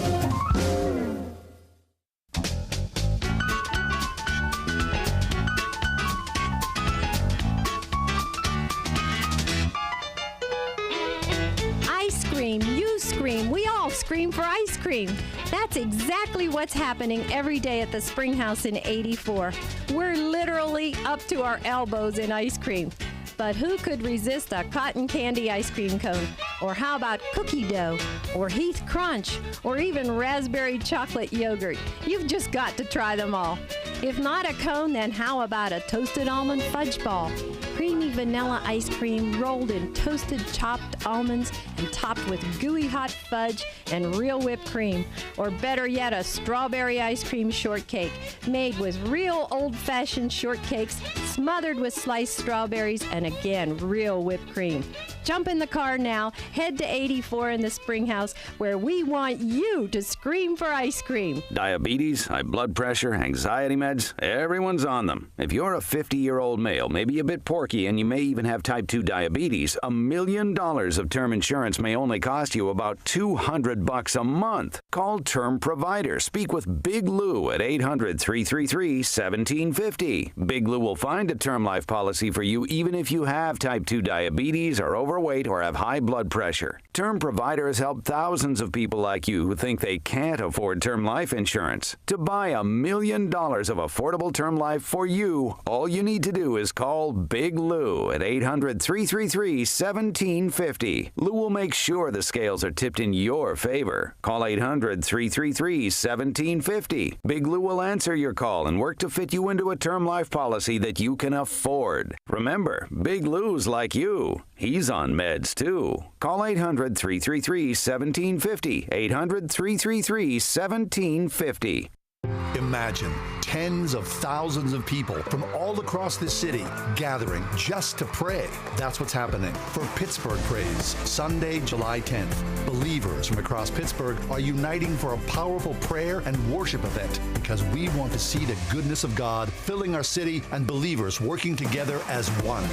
You scream. We all scream for ice cream. That's exactly what's happening every day at the Spring House in 84. We're literally up to our elbows in ice cream. But who could resist a cotton candy ice cream cone? Or how about cookie dough? Or Heath Crunch? Or even raspberry chocolate yogurt? You've just got to try them all. If not a cone, then how about a toasted almond fudge ball? Creamy vanilla ice cream rolled in toasted chopped almonds and topped with gooey hot fudge and real whipped cream. Or better yet, a strawberry ice cream shortcake made with real old-fashioned shortcakes smothered with sliced strawberries and again, real whipped cream. Jump in the car now, head to 84 in the Spring House, where we want you to scream for ice cream. Diabetes, high blood pressure, anxiety meds, everyone's on them. If you're a 50-year-old male, maybe a bit porky, and you may even have type 2 diabetes, $1 million of term insurance may only cost you about $200 a month. Call Term Provider. Speak with Big Lou at 800-333-1750. Big Lou will find a term life policy for you even if you have type 2 diabetes or overweight or have high blood pressure. Term Provider has helped thousands of people like you who think they can't afford term life insurance. To buy $1 million of affordable term life for you, all you need to do is call Big Lou at 800-333-1750. Lou will make sure the scales are tipped in your favor. Call 800-333-1750. Big Lou will answer your call and work to fit you into a term life policy that you can afford. Remember, Big Lou's like you. He's on meds, too. Call 800-333-1750. 800-333-1750. imagine tens of thousands of people from all across the city gathering just to pray. That's what's happening for Pittsburgh Praise, Sunday, July 10th. Believers from across Pittsburgh are uniting for a powerful prayer and worship event because we want to see the goodness of God filling our city and believers working together as one.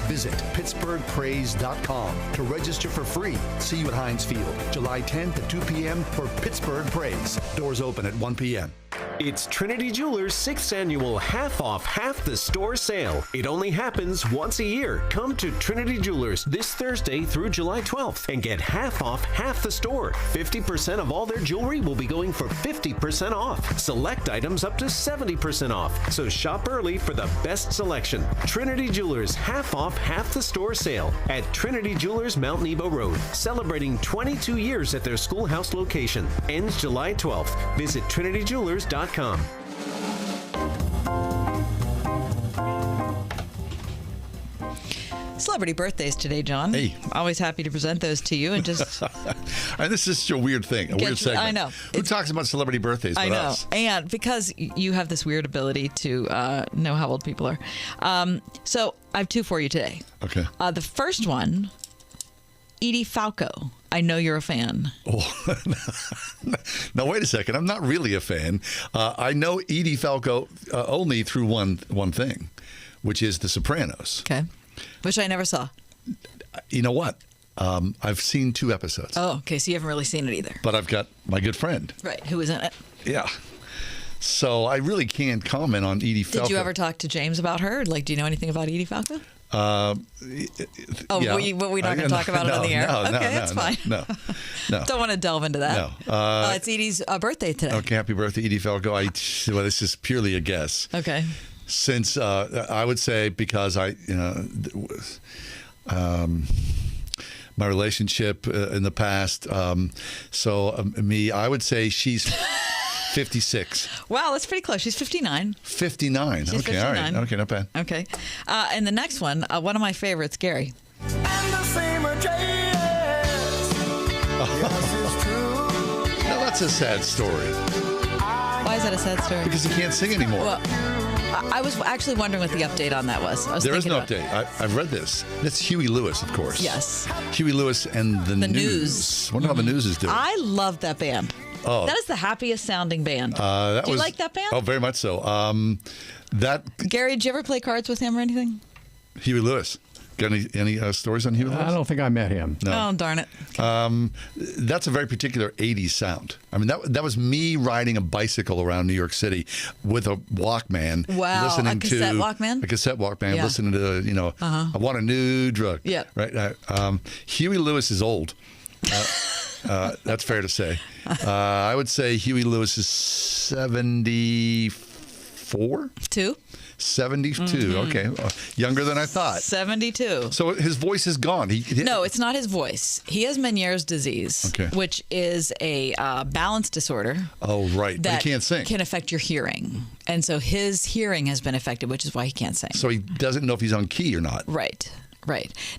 Visit PittsburghPraise.com to register for free. See you at Heinz Field, July 10th at 2 p.m. for Pittsburgh Praise. Doors open at 1 p.m. It's Trinity Jewelers' 6th annual half-off, half-the-store sale. It only happens once a year. Come to Trinity Jewelers this Thursday through July 12th and get half off half the store. 50% of all their jewelry will be going for 50% off. Select items up to 70% off. So shop early for the best selection. Trinity Jewelers' half-off, half-the-store sale at Trinity Jewelers, Mount Nebo Road. Celebrating 22 years at their schoolhouse location. Ends July 12th. Visit TrinityJewelers.com. Celebrity birthdays today, John. Hey. Always happy to present those to you and just And this is a weird thing, a weird segment. I know. Who talks about celebrity birthdays but I know. us? And because you have this weird ability to know how old people are. So I have two for you today. Okay. The first one, Edie Falco. I know you're a fan. Oh, now wait a second. I'm not really a fan. I know Edie Falco only through one thing, which is The Sopranos. Okay. Which I never saw. You know what? I've seen 2 episodes. Oh, okay. So you haven't really seen it either. But I've got my good friend. Right. Who was in it? Yeah. So I really can't comment on Edie Falco. Did you ever talk to James about her? Like, do you know anything about Edie Falco? Yeah. We're not going to talk about it on the air? No, okay, that's fine. No. Don't want to delve into that. No. It's Edie's birthday today. Okay, happy birthday, Edie Falco. Well, this is purely a guess. Okay. Since I would say because my relationship in the past. I would say she's 56. Wow, that's pretty close. She's 59. 59. She's Okay, 59. all right. Okay, not bad. Okay. And the next one, one of my favorites, Gary. Now that's a sad story. Why is that a sad story? Because he can't sing anymore. Well, I was actually wondering what the update on that was. There is no update. I've read this. It's Huey Lewis, of course. Yes. Huey Lewis and the News. Wonder how the News is doing. I love that band. Oh. That is the happiest sounding band. Do you like that band? Oh, very much so. Gary, did you ever play cards with him or anything? Huey Lewis. Got any stories on Huey Lewis? I don't think I met him. No. Oh, darn it. That's a very particular 80s sound. I mean, that was me riding a bicycle around New York City with a Walkman. Wow, listening a cassette Walkman? A cassette Walkman, Yeah. listening to, I Want a New Drug. Yeah. Right? Huey Lewis is old. That's fair to say. I would say Huey Lewis is 74? 72. Mm-hmm. Okay. Younger than I thought. 72. So his voice is gone. No, it's not his voice. He has Meniere's disease, which is a balance disorder. Oh, right. But That he can't sing. can affect your hearing. And so his hearing has been affected, which is why he can't sing. So he doesn't know if he's on key or not. Right.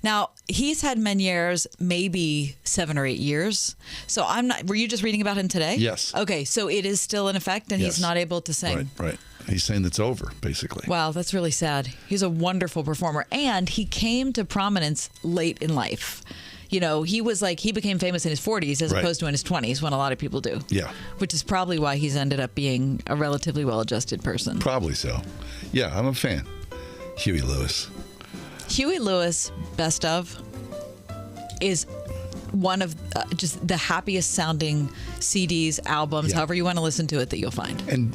Now, he's had Meniere's maybe 7 or 8 years. So I'm not. Were you just reading about him today? Yes. Okay, so it is still in effect and he's Yes. not able to sing. Right. He's saying it's over, basically. Wow, that's really sad. He's a wonderful performer. And he came to prominence late in life. He became famous in his 40s as Right. opposed to in his 20s when a lot of people do. Yeah. Which is probably why he's ended up being a relatively well-adjusted person. Probably so. Yeah, I'm a fan. Huey Lewis. Huey Lewis, Best Of, is one of just the happiest sounding CDs, albums, however you want to listen to it, that you'll find. And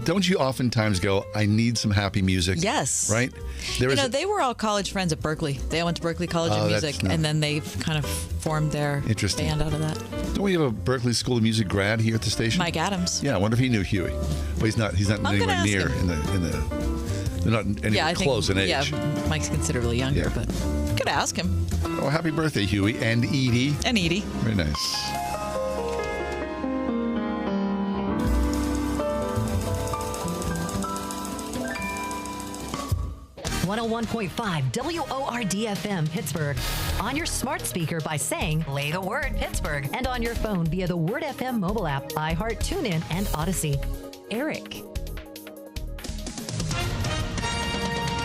don't you oftentimes go, I need some happy music? Yes. Right? They were all college friends at Berkeley. They all went to Berkeley College of Music, and then they've kind of formed their Interesting. band out of that. Don't we have a Berkeley School of Music grad here at the station? Mike Adams. Yeah, I wonder if he knew Huey. Well, he's not I'm gonna anywhere ask near him. in the they're not anywhere close in age. Yeah, Mike's considerably younger, Yeah. but could ask him. Oh, happy birthday, Huey and Edie. And Edie. Very nice. .5 WORD-FM Pittsburgh. On your smart speaker by saying, play the word Pittsburgh. And on your phone via the Word FM mobile app, iHeart, TuneIn, and Odyssey. Eric.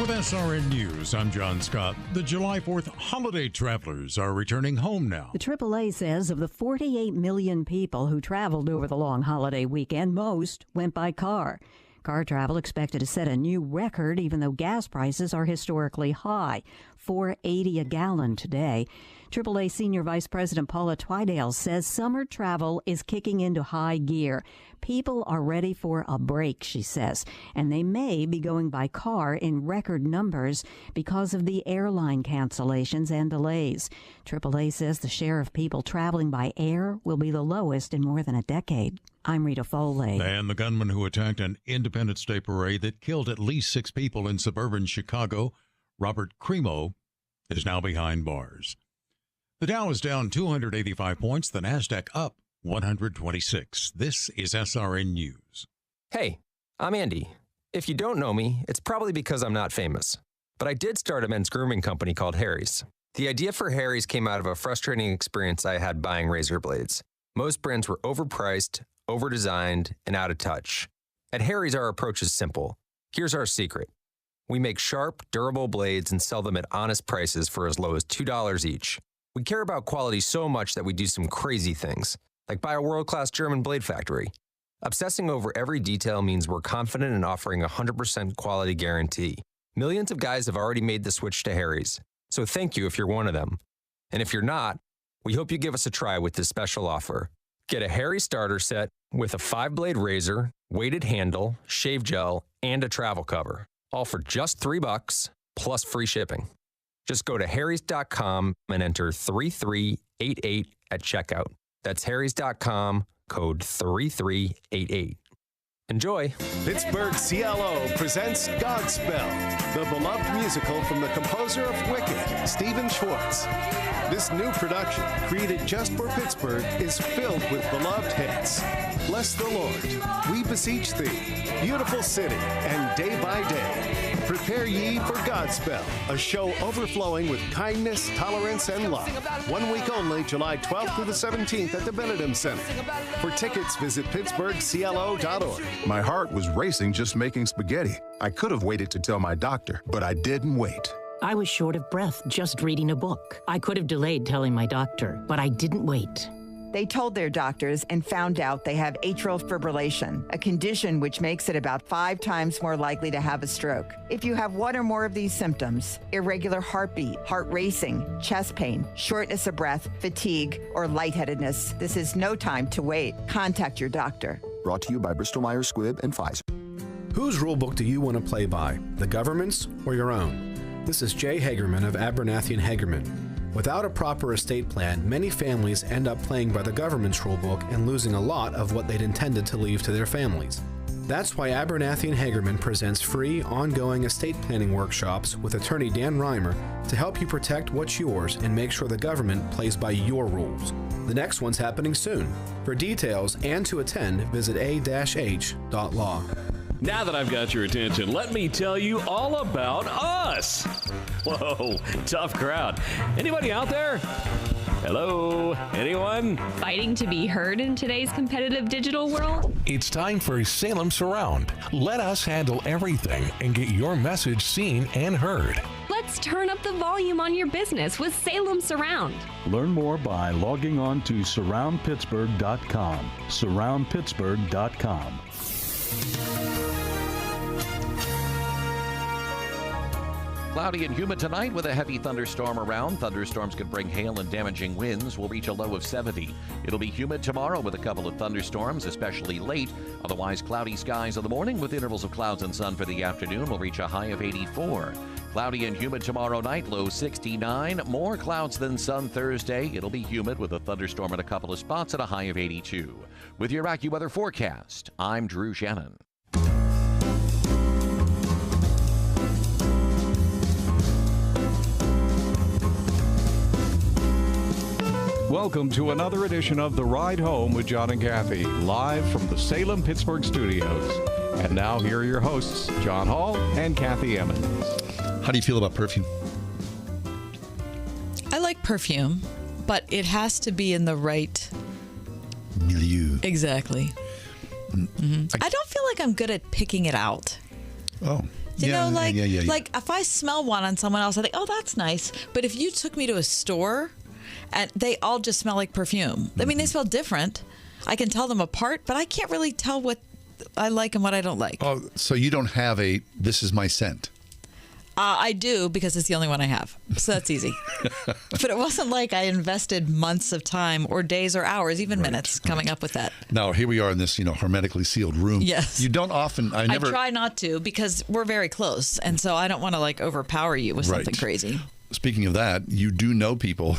With SRN News, I'm John Scott. The July 4th holiday travelers are returning home now. The AAA says of the 48 million people who traveled over the long holiday weekend, most went by car. Car travel expected to set a new record, even though gas prices are historically high, $4.80 a gallon today. AAA Senior Vice President Paula Twydale says summer travel is kicking into high gear. People are ready for a break, she says, and they may be going by car in record numbers because of the airline cancellations and delays. AAA says the share of people traveling by air will be the lowest in more than a decade. I'm Rita Foley. And the gunman who attacked an Independence Day parade that killed at least 6 people in suburban Chicago, Robert Crimo, is now behind bars. The Dow is down 285 points, the Nasdaq up 126. This is SRN News. Hey, I'm Andy. If you don't know me, it's probably because I'm not famous. But I did start a men's grooming company called Harry's. The idea for Harry's came out of a frustrating experience I had buying razor blades. Most brands were overpriced, overdesigned, and out of touch. At Harry's, our approach is simple. Here's our secret. We make sharp, durable blades and sell them at honest prices for as low as $2 each. We care about quality so much that we do some crazy things, like buy a world-class German blade factory. Obsessing over every detail means we're confident in offering a 100% quality guarantee. Millions of guys have already made the switch to Harry's, so thank you if you're one of them. And if you're not, we hope you give us a try with this special offer. Get a Harry's starter set with a 5-blade razor, weighted handle, shave gel, and a travel cover, all for just $3 plus free shipping. Just go to harrys.com and enter 3388 at checkout. That's harrys.com, code 3388. Enjoy. Pittsburgh CLO presents Godspell, the beloved musical from the composer of Wicked, Stephen Schwartz. This new production, created just for Pittsburgh, is filled with beloved hits. Bless the Lord, We Beseech Thee, Beautiful City, and Day by Day. Prepare ye for Godspell, a show overflowing with kindness, tolerance, and love. 1 week only, July 12th through the 17th at the Benedum Center. For tickets, visit pittsburghclo.org. My heart was racing just making spaghetti. I could have waited to tell my doctor, but I didn't wait. I was short of breath just reading a book. I could have delayed telling my doctor, but I didn't wait. They told their doctors and found out they have atrial fibrillation, a condition which makes it about 5 times more likely to have a stroke. If you have one or more of these symptoms, irregular heartbeat, heart racing, chest pain, shortness of breath, fatigue, or lightheadedness, this is no time to wait. Contact your doctor. Brought to you by Bristol-Myers Squibb and Pfizer. Whose rulebook do you want to play by, the government's or your own? This is Jay Hagerman of Abernathy & Hagerman. Without a proper estate plan, many families end up playing by the government's rulebook and losing a lot of what they'd intended to leave to their families. That's why Abernathy & Hagerman presents free, ongoing estate planning workshops with attorney Dan Reimer to help you protect what's yours and make sure the government plays by your rules. The next one's happening soon. For details and to attend, visit a-h.law. Now that I've got your attention, let me tell you all about us. Whoa, tough crowd. Anybody out there? Hello? Anyone? Fighting to be heard in today's competitive digital world? It's time for Salem Surround. Let us handle everything and get your message seen and heard. Let's turn up the volume on your business with Salem Surround. Learn more by logging on to surroundpittsburgh.com. Surroundpittsburgh.com. Cloudy and humid tonight with a heavy thunderstorm around. Thunderstorms could bring hail and damaging winds. Will reach a low of 70. It'll be humid tomorrow with a couple of thunderstorms, especially late. Otherwise, cloudy skies in the morning with intervals of clouds and sun for the afternoon. Will reach a high of 84. Cloudy and humid tomorrow night, low 69. More clouds than sun Thursday. It'll be humid with a thunderstorm in a couple of spots at a high of 82. With your AccuWeather forecast, I'm Drew Shannon. Welcome to another edition of The Ride Home with John and Kathy, live from the Salem Pittsburgh studios. And now here are your hosts, John Hall and Kathy Emmons. How do you feel about perfume? I like perfume, but it has to be in the right milieu. Exactly. Mm-hmm. I don't feel like I'm good at picking it out. Oh. You know, like yeah. like if I smell one on someone else, I think, oh, that's nice. But if you took me to a store and they all just smell like perfume, I mean, they smell different. I can tell them apart, but I can't really tell what I like and what I don't like. Oh, so you don't have this is my scent. I do, because it's the only one I have. So that's easy. But it wasn't like I invested months of time or days or hours, even minutes, coming up with that. Now, here we are in this, hermetically sealed room. Yes. You don't often, I try not to, because we're very close. And so I don't want to like overpower you with something crazy. Speaking of that, you do know people.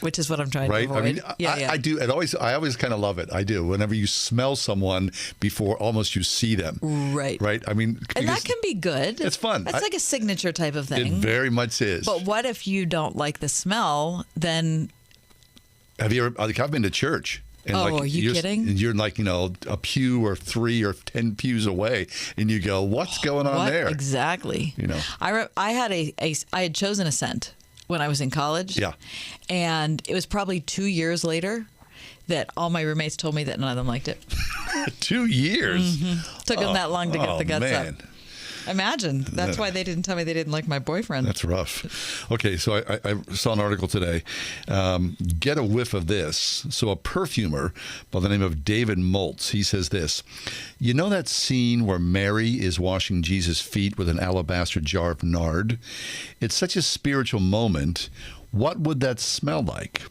Which is what I'm trying to avoid. I mean, I do. I always kind of love it. I do. Whenever you smell someone before almost you see them. Right. Right. I mean, and that can be good. It's fun. That's like a signature type of thing. It very much is. But what if you don't like the smell? Then. Have you ever? I've been to church. And are you kidding? And you're like, a pew or 3 or 10 pews away, and you go, "What's going on there?" Exactly. I had chosen a scent when I was in college. Yeah. And it was probably 2 years later that all my roommates told me that none of them liked it. 2 years. Mm-hmm. Took them that long to get the guts up. Imagine. That's why they didn't tell me they didn't like my boyfriend. That's rough. Okay, so I saw an article today. Get a whiff of this. So a perfumer by the name of David Moltz, he says this. You know that scene where Mary is washing Jesus' feet with an alabaster jar of nard? It's such a spiritual moment. What would that smell like?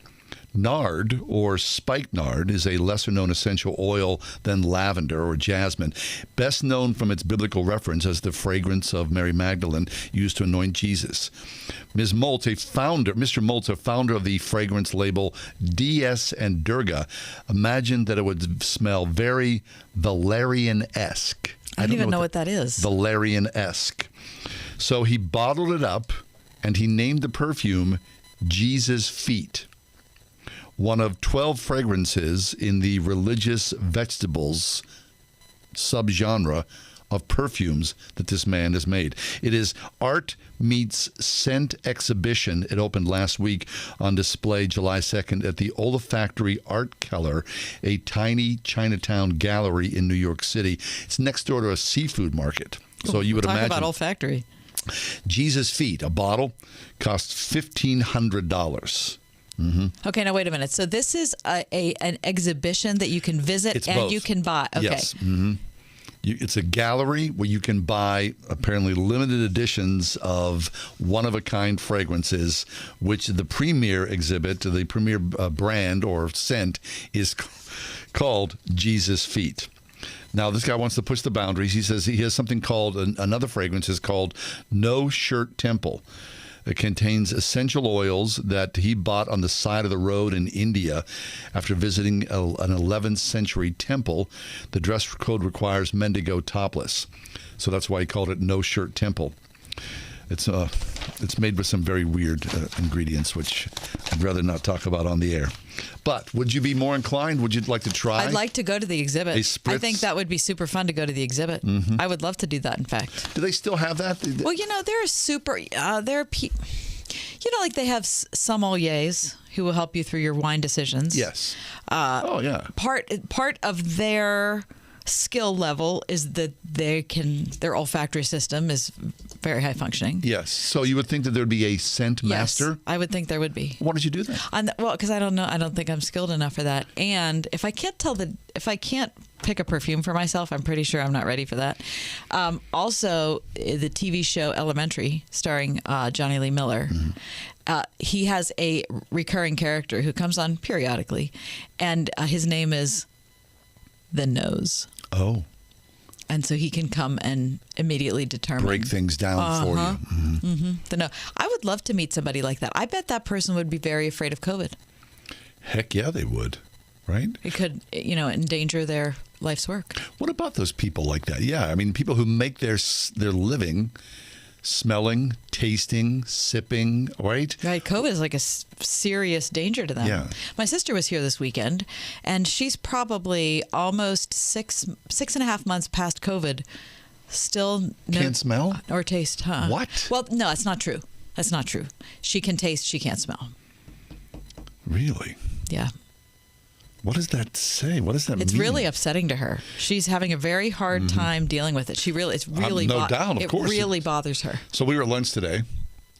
Nard, or spikenard, is a lesser-known essential oil than lavender or jasmine, best known from its biblical reference as the fragrance of Mary Magdalene used to anoint Jesus. Mr. Moltz, a founder of the fragrance label DS and Durga, imagined that it would smell very Valerian-esque. I don't even know what that is. Valerian-esque. So he bottled it up, and he named the perfume Jesus' Feet. One of 12 fragrances in the religious vegetables subgenre of perfumes that this man has made. It is Art Meets Scent Exhibition. It opened last week on display July 2nd at the Olfactory Art Keller, a tiny Chinatown gallery in New York City. It's next door to a seafood market. So you would imagine. Talk about olfactory. Jesus' Feet, a bottle, costs $1,500. Mm-hmm. Okay, now wait a minute. So this is an exhibition that you can visit and you can buy. Okay. Yes. Mm-hmm. It's a gallery where you can buy apparently limited editions of one-of-a-kind fragrances, which the premier exhibit, the premier brand or scent is called Jesus' Feet. Now, this guy wants to push the boundaries. He says he has something called, another fragrance is called No Shirt Temple. It contains essential oils that he bought on the side of the road in India after visiting an 11th century temple. The dress code requires men to go topless. So that's why he called it No Shirt Temple. It's made with some very weird ingredients, which I'd rather not talk about on the air. But would you be more inclined? Would you like to try? I'd like to go to the exhibit. I think that would be super fun to go to the exhibit. Mm-hmm. I would love to do that, in fact. Do they still have that? Well, there are people, like they have sommeliers who will help you through your wine decisions. Yes. Yeah. Part of their skill level is that their olfactory system is very high functioning. Yes. So you would think that there'd be a scent master? Yes, I would think there would be. Why did you do that? Well, because I don't know. I don't think I'm skilled enough for that. And if I can't pick a perfume for myself, I'm pretty sure I'm not ready for that. Also, the TV show Elementary, starring Johnny Lee Miller. Mm-hmm. He has a recurring character who comes on periodically, and his name is The Nose. Oh. And so he can come and immediately determine. Break things down for you. Mm-hmm. Mm-hmm. I would love to meet somebody like that. I bet that person would be very afraid of COVID. Heck yeah, they would. Right? It could, endanger their life's work. What about those people like that? Yeah, I mean, people who make their living smelling, tasting, sipping, right? Right. COVID is like a serious danger to them. Yeah. My sister was here this weekend, and she's probably almost 6.5 months past COVID. Still can't smell or taste, huh? What? Well, no, that's not true. That's not true. She can taste, she can't smell. Really? Yeah. What does that say? What does that mean? It's really upsetting to her. She's having a very hard time dealing with it. It's really no doubt, of course. It really bothers her. So we were at lunch today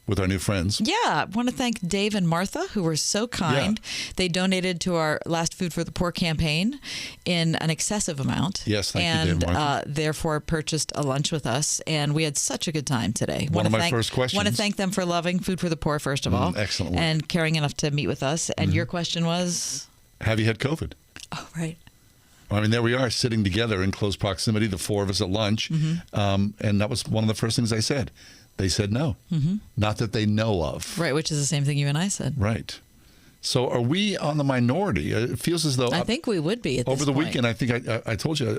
with our new friends. Yeah, I want to thank Dave and Martha, who were so kind. Yeah. They donated to our Last Food for the Poor campaign in an excessive amount. Yes, thank you, Dave and Martha. And therefore purchased a lunch with us, and we had such a good time today. One of my first questions. Want to thank them for loving Food for the Poor, first of all. Excellent work. And caring enough to meet with us. And your question was? Have you had COVID? Oh, right. I mean, there we are sitting together in close proximity, the four of us at lunch. And that was one of the first things I said. They said no. Not that they know of. Right, which is the same thing you and I said. Right. So are we on the minority? It feels as though... I think we would be at over this the point. weekend, I think I told you,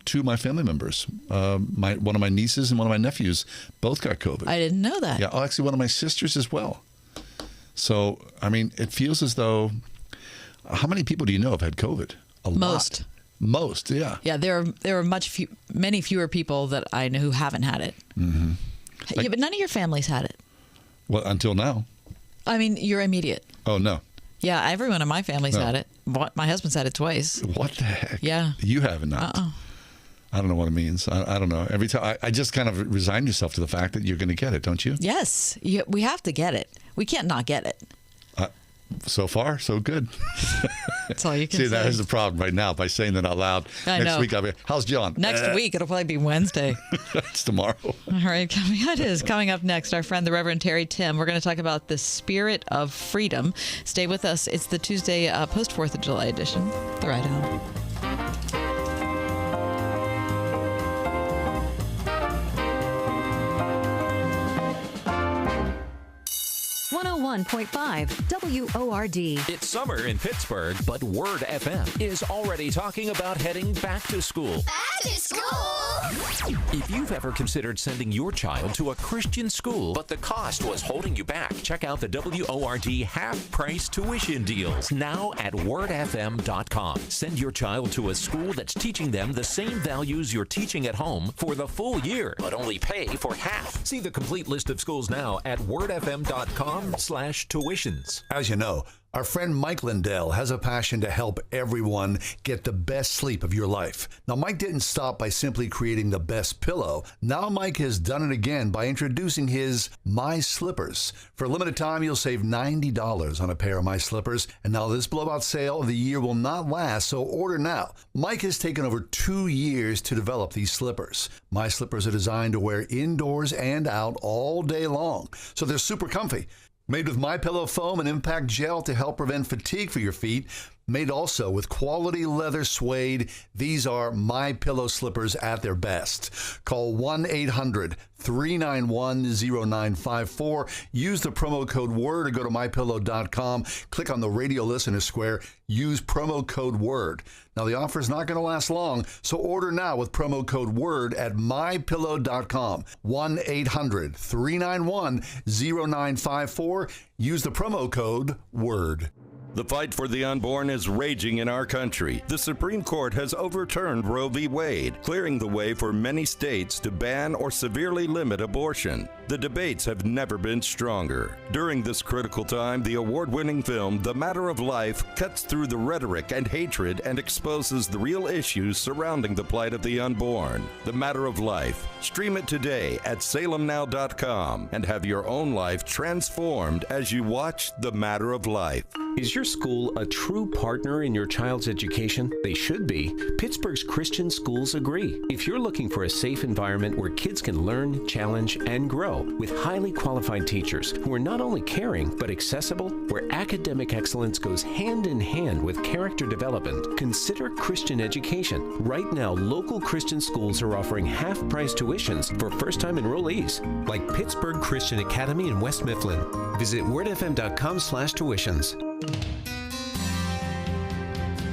two of my family members, one of my nieces and one of my nephews, both got COVID. I didn't know that. Yeah, actually one of my sisters as well. So, I mean, it feels as though... How many people do you know have had COVID? A lot. Most, yeah. Yeah, there are many fewer people that I know who haven't had it. Yeah, but none of your families had it. Well, until now. I mean, you're immediate. Oh, no. Yeah, everyone in my family's had it. My husband's had it twice. What the heck? Yeah. You haven't not. I don't know what it means. I don't know. Every time I just kind of resign yourself to the fact that you're going to get it, don't you? Yes. We have to get it. We can't not get it. So far, so good. That's all you can say. say. That is the problem right now by saying that out loud. Next week, I'll be, how's John? Next week, it'll probably be Wednesday. It's tomorrow. All right, it is. Coming up next, our friend, the Reverend Terry Tim. We're going to talk about the spirit of freedom. Stay with us. It's the Tuesday post 4th of July edition. The Ride Home. 101.5 WORD. It's summer in Pittsburgh, but Word FM is already talking about heading back to school. Back to school! If you've ever considered sending your child to a Christian school, but the cost was holding you back, check out the WORD half-price tuition deals now at wordfm.com. Send your child to a school that's teaching them the same values you're teaching at home for the full year, but only pay for half. See the complete list of schools now at wordfm.com/tuitions. As you know, our friend Mike Lindell has a passion to help everyone get the best sleep of your life. Now, Mike didn't stop by simply creating the best pillow. Now, Mike has done it again by introducing his My Slippers. For a limited time, you'll save $90 on a pair of My Slippers. And now this blowout sale of the year will not last, so order now. Mike has taken over 2 years to develop these slippers. My Slippers are designed to wear indoors and out all day long, so they're super comfy. Made with MyPillow foam and impact gel to help prevent fatigue for your feet. Made also with quality leather suede. These are MyPillow slippers at their best. Call 1-800-391-0954. Use the promo code WORD or go to MyPillow.com. Click on the radio listener square. Use promo code WORD. Now, the offer is not going to last long, so order now with promo code WORD at MyPillow.com. 1-800-391-0954. Use the promo code WORD. The fight for the unborn is raging in our country. The Supreme Court has overturned Roe v. Wade, clearing the way for many states to ban or severely limit abortion. The debates have never been stronger. During this critical time, the award-winning film The Matter of Life cuts through the rhetoric and hatred and exposes the real issues surrounding the plight of the unborn. The Matter of Life. Stream it today at salemnow.com and have your own life transformed as you watch The Matter of Life. Is your school a true partner in your child's education? They should be. Pittsburgh's Christian schools agree. If you're looking for a safe environment where kids can learn, challenge, and grow with highly qualified teachers who are not only caring but accessible, where academic excellence goes hand in hand with character development, consider Christian education. Right now, local Christian schools are offering half-price tuitions for first-time enrollees, like Pittsburgh Christian Academy in West Mifflin. Visit wordfm.com/tuitions.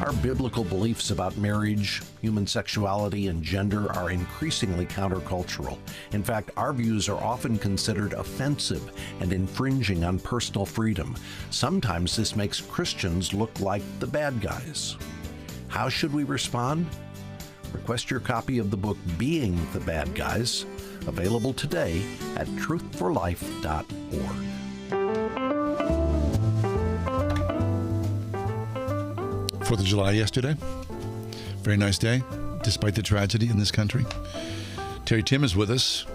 Our biblical beliefs about marriage, human sexuality, and gender are increasingly countercultural. In fact, our views are often considered offensive and infringing on personal freedom. Sometimes this makes Christians look like the bad guys. How should we respond? Request your copy of the book Being the Bad Guys, available today at truthforlife.org. 4th of July yesterday. Very nice day, despite the tragedy in this country. Terry Tim is with us.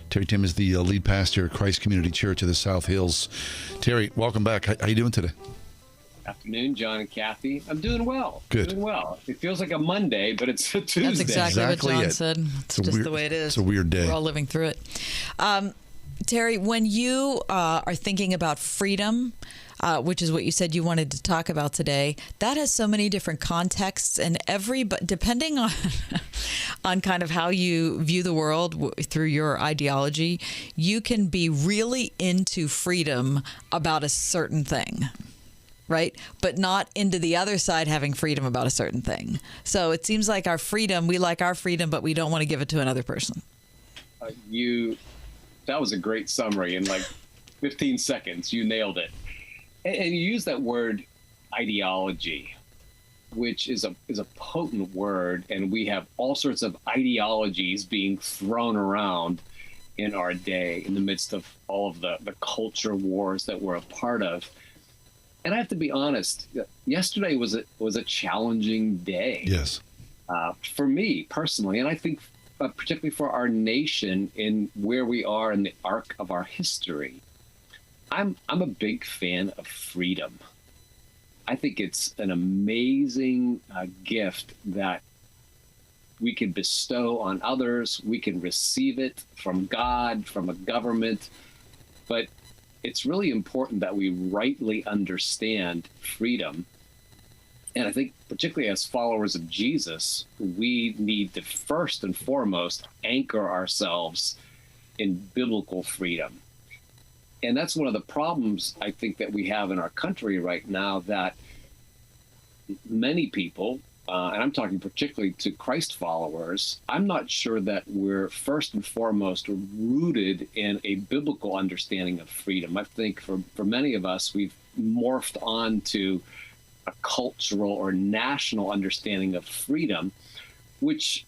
Terry Tim is the lead pastor at Christ Community Church of the South Hills. Terry, welcome back. How you doing today? Afternoon, John and Kathy. I'm doing well. Good. Doing well. It feels like a Monday, but it's a Tuesday. That's exactly what John said. It's just the way it is. It's a weird day. We're all living through it. Terry, when you are thinking about freedom, which is what you said you wanted to talk about today, that has so many different contexts, and depending on on kind of how you view the world through your ideology, you can be really into freedom about a certain thing, right? But not into the other side having freedom about a certain thing. So it seems like our freedom, we like our freedom, but we don't want to give it to another person. That was a great summary in like 15 seconds. You nailed it. And you use that word ideology, which is a potent word, and we have all sorts of ideologies being thrown around in our day in the midst of all of the culture wars that we're a part of. And I have to be honest, yesterday was a challenging day. Yes. For me personally, and I think particularly for our nation in where we are in the arc of our history. I'm a big fan of freedom. I think it's an amazing gift that we can bestow on others. We can receive it from God, from a government, but it's really important that we rightly understand freedom. And I think particularly as followers of Jesus, we need to first and foremost anchor ourselves in biblical freedom. And that's one of the problems I think that we have in our country right now, that many people, and I'm talking particularly to Christ followers, I'm not sure that we're first and foremost rooted in a biblical understanding of freedom. I think for many of us, we've morphed onto a cultural or national understanding of freedom, which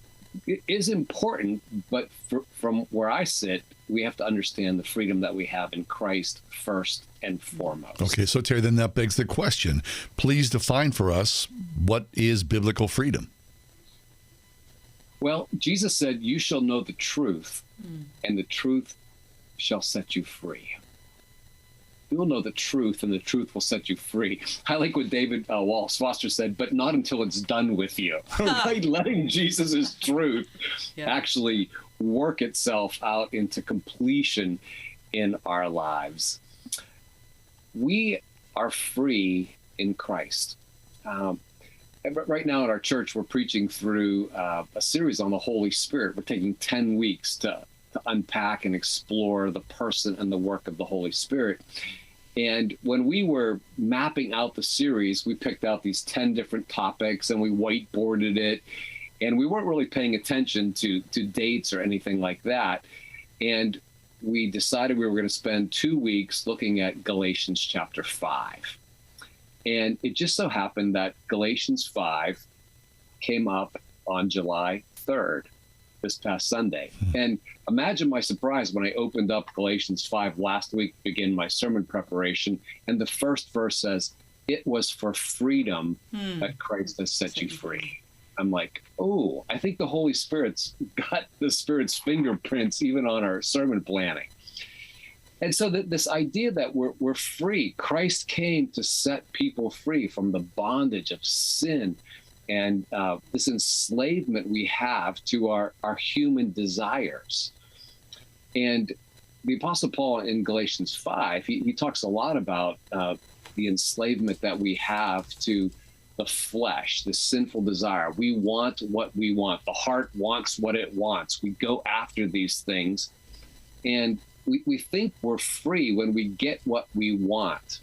is important, but from where I sit, we have to understand the freedom that we have in Christ first and foremost. Okay, so Terry, then that begs the question. Please define for us, what is biblical freedom? Well, Jesus said, "You shall know the truth, and the truth shall set you free." You will know the truth, and the truth will set you free. I like what David Wallace Foster said, but not until it's done with you. Right? Letting Jesus' truth actually work itself out into completion in our lives. We are free in Christ. Right now at our church, we're preaching through a series on the Holy Spirit. We're taking 10 weeks to unpack and explore the person and the work of the Holy Spirit. And when we were mapping out the series, we picked out these 10 different topics and we whiteboarded it. And we weren't really paying attention to dates or anything like that. And we decided we were going to spend 2 weeks looking at Galatians chapter 5. And it just so happened that Galatians 5 came up on July 3rd, this past Sunday. And imagine my surprise when I opened up Galatians 5 last week to begin my sermon preparation, and the first verse says, "It was for freedom that Christ has set you free." I'm like, oh, I think the Holy Spirit's got the Spirit's fingerprints even on our sermon planning. And so this idea that we're free, Christ came to set people free from the bondage of sin and this enslavement we have to our human desires. And the Apostle Paul in Galatians 5, he talks a lot about the enslavement that we have to the flesh, the sinful desire. We want what we want. The heart wants what it wants. We go after these things. And we think we're free when we get what we want.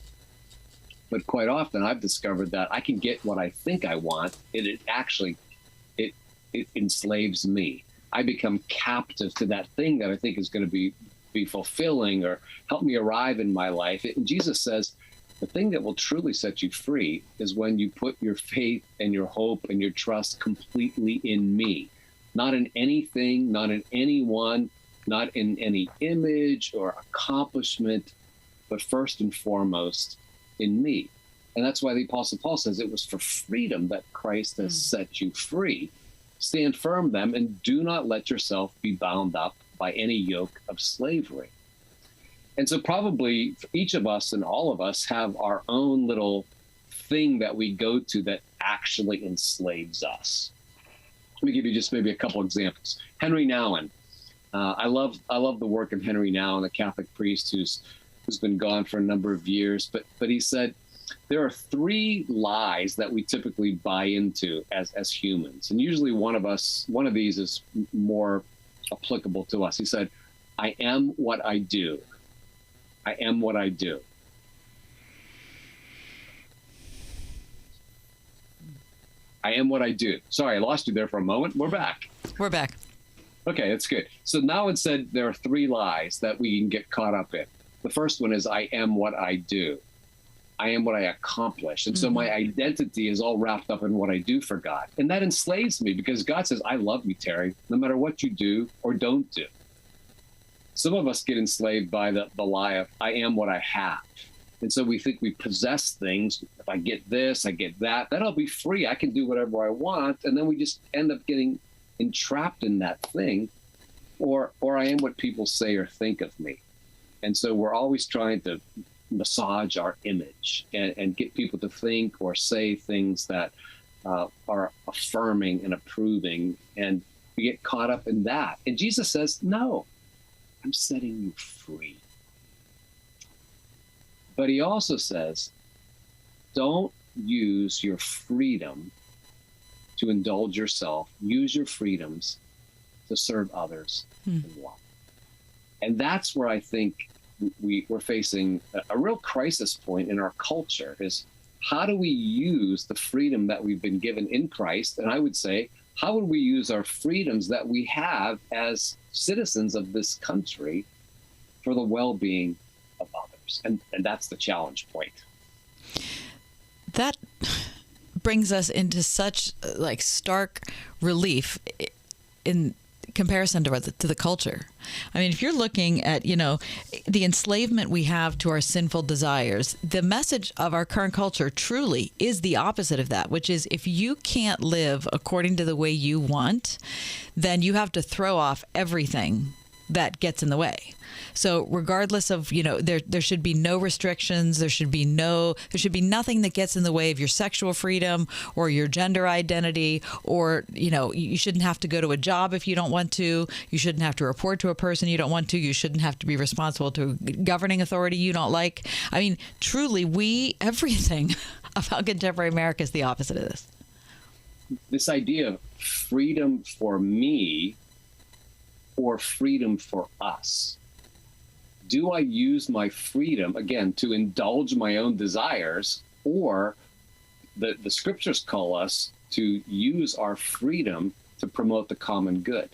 But quite often I've discovered that I can get what I think I want, and it enslaves me. I become captive to that thing that I think is going to be fulfilling or help me arrive in my life. And Jesus says, the thing that will truly set you free is when you put your faith and your hope and your trust completely in me, not in anything, not in anyone, not in any image or accomplishment, but first and foremost in me. And that's why the Apostle Paul says it was for freedom that Christ has set you free. Stand firm then, and do not let yourself be bound up by any yoke of slavery. And so probably each of us and all of us have our own little thing that we go to that actually enslaves us. Let me give you just maybe a couple examples. Henry Nouwen. I love the work of Henry Nouwen, a Catholic priest who's been gone for a number of years. But he said there are 3 lies that we typically buy into as humans, and usually one of these is more applicable to us. He said, "I am what I do. I am what I do." I am what I do. Sorry, I lost you there for a moment. We're back. We're back. Okay, that's good. So now it said there are 3 lies that we can get caught up in. The first one is I am what I do. I am what I accomplish. And so my identity is all wrapped up in what I do for God. And that enslaves me because God says, I love you, Terry, no matter what you do or don't do. Some of us get enslaved by the lie of I am what I have. And so we think we possess things. If I get this, I get that, then I'll be free. I can do whatever I want. And then we just end up getting entrapped in that thing. Or I am what people say or think of me. And so we're always trying to massage our image and get people to think or say things that are affirming and approving. And we get caught up in that. And Jesus says, no, I'm setting you free. But he also says, don't use your freedom to indulge yourself. Use your freedoms to serve others in love. And that's where I think we're facing a real crisis point in our culture is how do we use the freedom that we've been given in Christ? And I would say, how would we use our freedoms that we have as citizens of this country for the well-being of others? And that's the challenge point. That brings us into such stark relief in comparison to the culture. I mean, if you're looking at, the enslavement we have to our sinful desires, the message of our current culture truly is the opposite of that, which is if you can't live according to the way you want, then you have to throw off everything that gets in the way. So regardless of, there should be no restrictions, there should be nothing that gets in the way of your sexual freedom or your gender identity, or, you shouldn't have to go to a job if you don't want to. You shouldn't have to report to a person you don't want to. You shouldn't have to be responsible to a governing authority you don't like. I mean, truly, everything about contemporary America is the opposite of this. This idea of freedom for me or freedom for us. Do I use my freedom, again, to indulge my own desires, or the scriptures call us to use our freedom to promote the common good,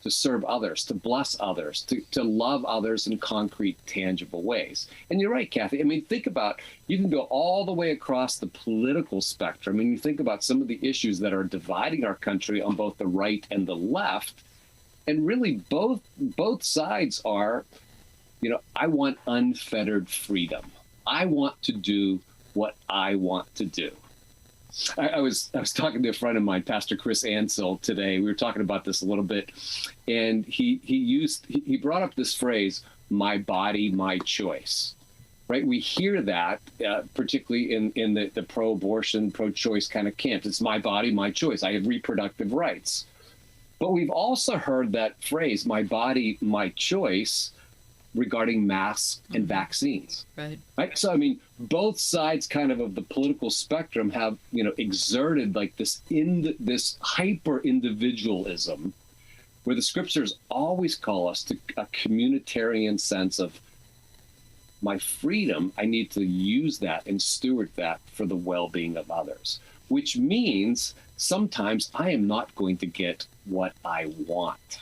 to serve others, to bless others, to love others in concrete, tangible ways. And you're right, Kathy. I mean, think about, you can go all the way across the political spectrum, and you think about some of the issues that are dividing our country on both the right and the left. And really, both sides are, I want unfettered freedom. I want to do what I want to do. I was talking to a friend of mine, Pastor Chris Ansel, today. We were talking about this a little bit, and he brought up this phrase, "My body, my choice." Right? We hear that particularly in the pro-abortion, pro-choice kind of camp. It's my body, my choice. I have reproductive rights. But we've also heard that phrase, my body, my choice, regarding masks and vaccines. Right. So, I mean, both sides kind of the political spectrum have, exerted this hyper individualism where the scriptures always call us to a communitarian sense of my freedom. I need to use that and steward that for the well-being of others, which means sometimes I am not going to get what I want.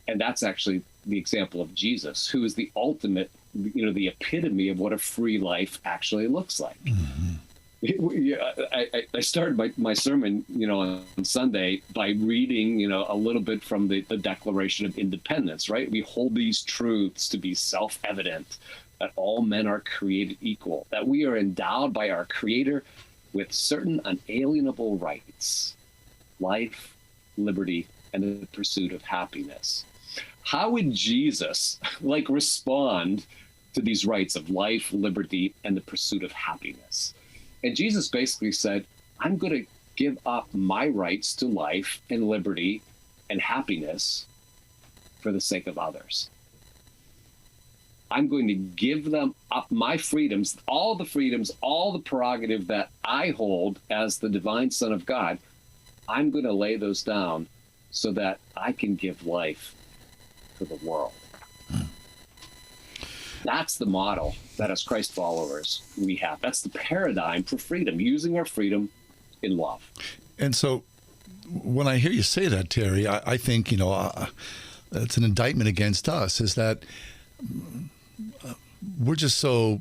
And that's actually the example of Jesus, who is the ultimate, the epitome of what a free life actually looks like. Mm-hmm. I started my sermon, on Sunday by reading, a little bit from the Declaration of Independence, right? We hold these truths to be self-evident, that all men are created equal, that we are endowed by our Creator with certain unalienable rights: life, liberty, and the pursuit of happiness. How would Jesus respond to these rights of life, liberty, and the pursuit of happiness? And Jesus basically said, I'm going to give up my rights to life and liberty and happiness for the sake of others. I'm going to give them up, my freedoms, all the prerogative that I hold as the divine Son of God. I'm going to lay those down so that I can give life to the world. That's the model that as Christ followers we have. That's the paradigm for freedom, using our freedom in love. And so when I hear you say that, Terry, I think, it's an indictment against us, is that we're just so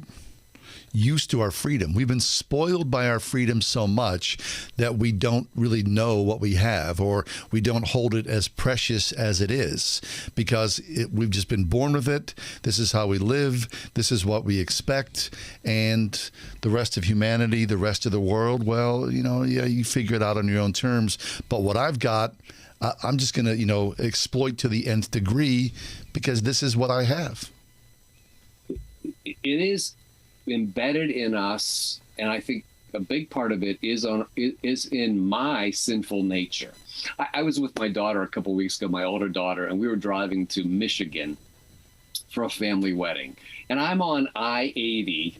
used to our freedom. We've been spoiled by our freedom so much that we don't really know what we have, or we don't hold it as precious as it is, because we've just been born with it. This is how we live. This is what we expect. And the rest of humanity, the rest of the world, well, you figure it out on your own terms. But what I've got, I'm just going to, exploit to the nth degree, because this is what I have. It is embedded in us, and I think a big part of it is in my sinful nature. I was with my daughter a couple of weeks ago, my older daughter, and we were driving to Michigan for a family wedding. And I'm on I-80,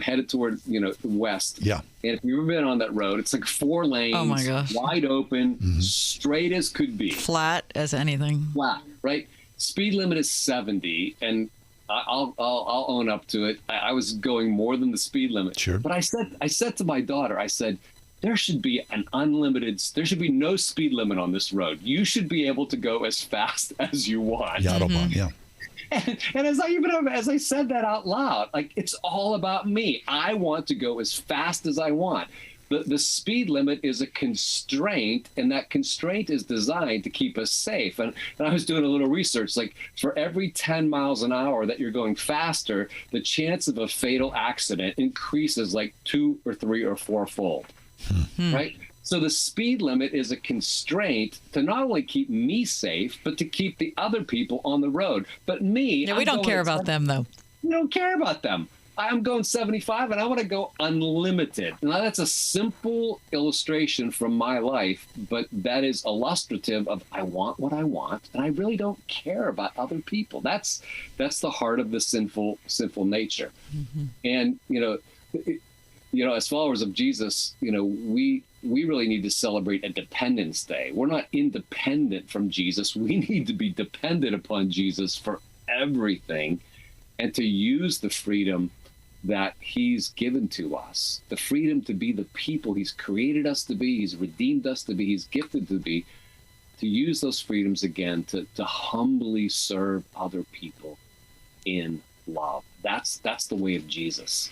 headed toward, west. Yeah. And if you've ever been on that road, it's like 4 lanes, oh my gosh, wide open, straight as could be. Flat as anything. Flat, right? Speed limit is 70, and I'll own up to it. I was going more than the speed limit. Sure. But I said to my daughter, I said, there should be no speed limit on this road. You should be able to go as fast as you want. Yeah, Autobahn, yeah. And as I said that out loud, it's all about me. I want to go as fast as I want. The speed limit is a constraint, and that constraint is designed to keep us safe. And I was doing a little research, for every 10 miles an hour that you're going faster, the chance of a fatal accident increases 2 or 3 or 4-fold, right? So the speed limit is a constraint to not only keep me safe, but to keep the other people on the road. But me... Yeah, we don't care about them, though. We don't care about them. I'm going 75 and I want to go unlimited. Now, that's a simple illustration from my life, but that is illustrative of I want what I want, and I really don't care about other people. That's the heart of the sinful nature. And, as followers of Jesus, we really need to celebrate a Dependence Day. We're not independent from Jesus. We need to be dependent upon Jesus for everything, and to use the freedom that he's given to us, the freedom to be the people he's created us to be, he's redeemed us to be, he's gifted to be, to use those freedoms again to humbly serve other people in love. That's the way of Jesus.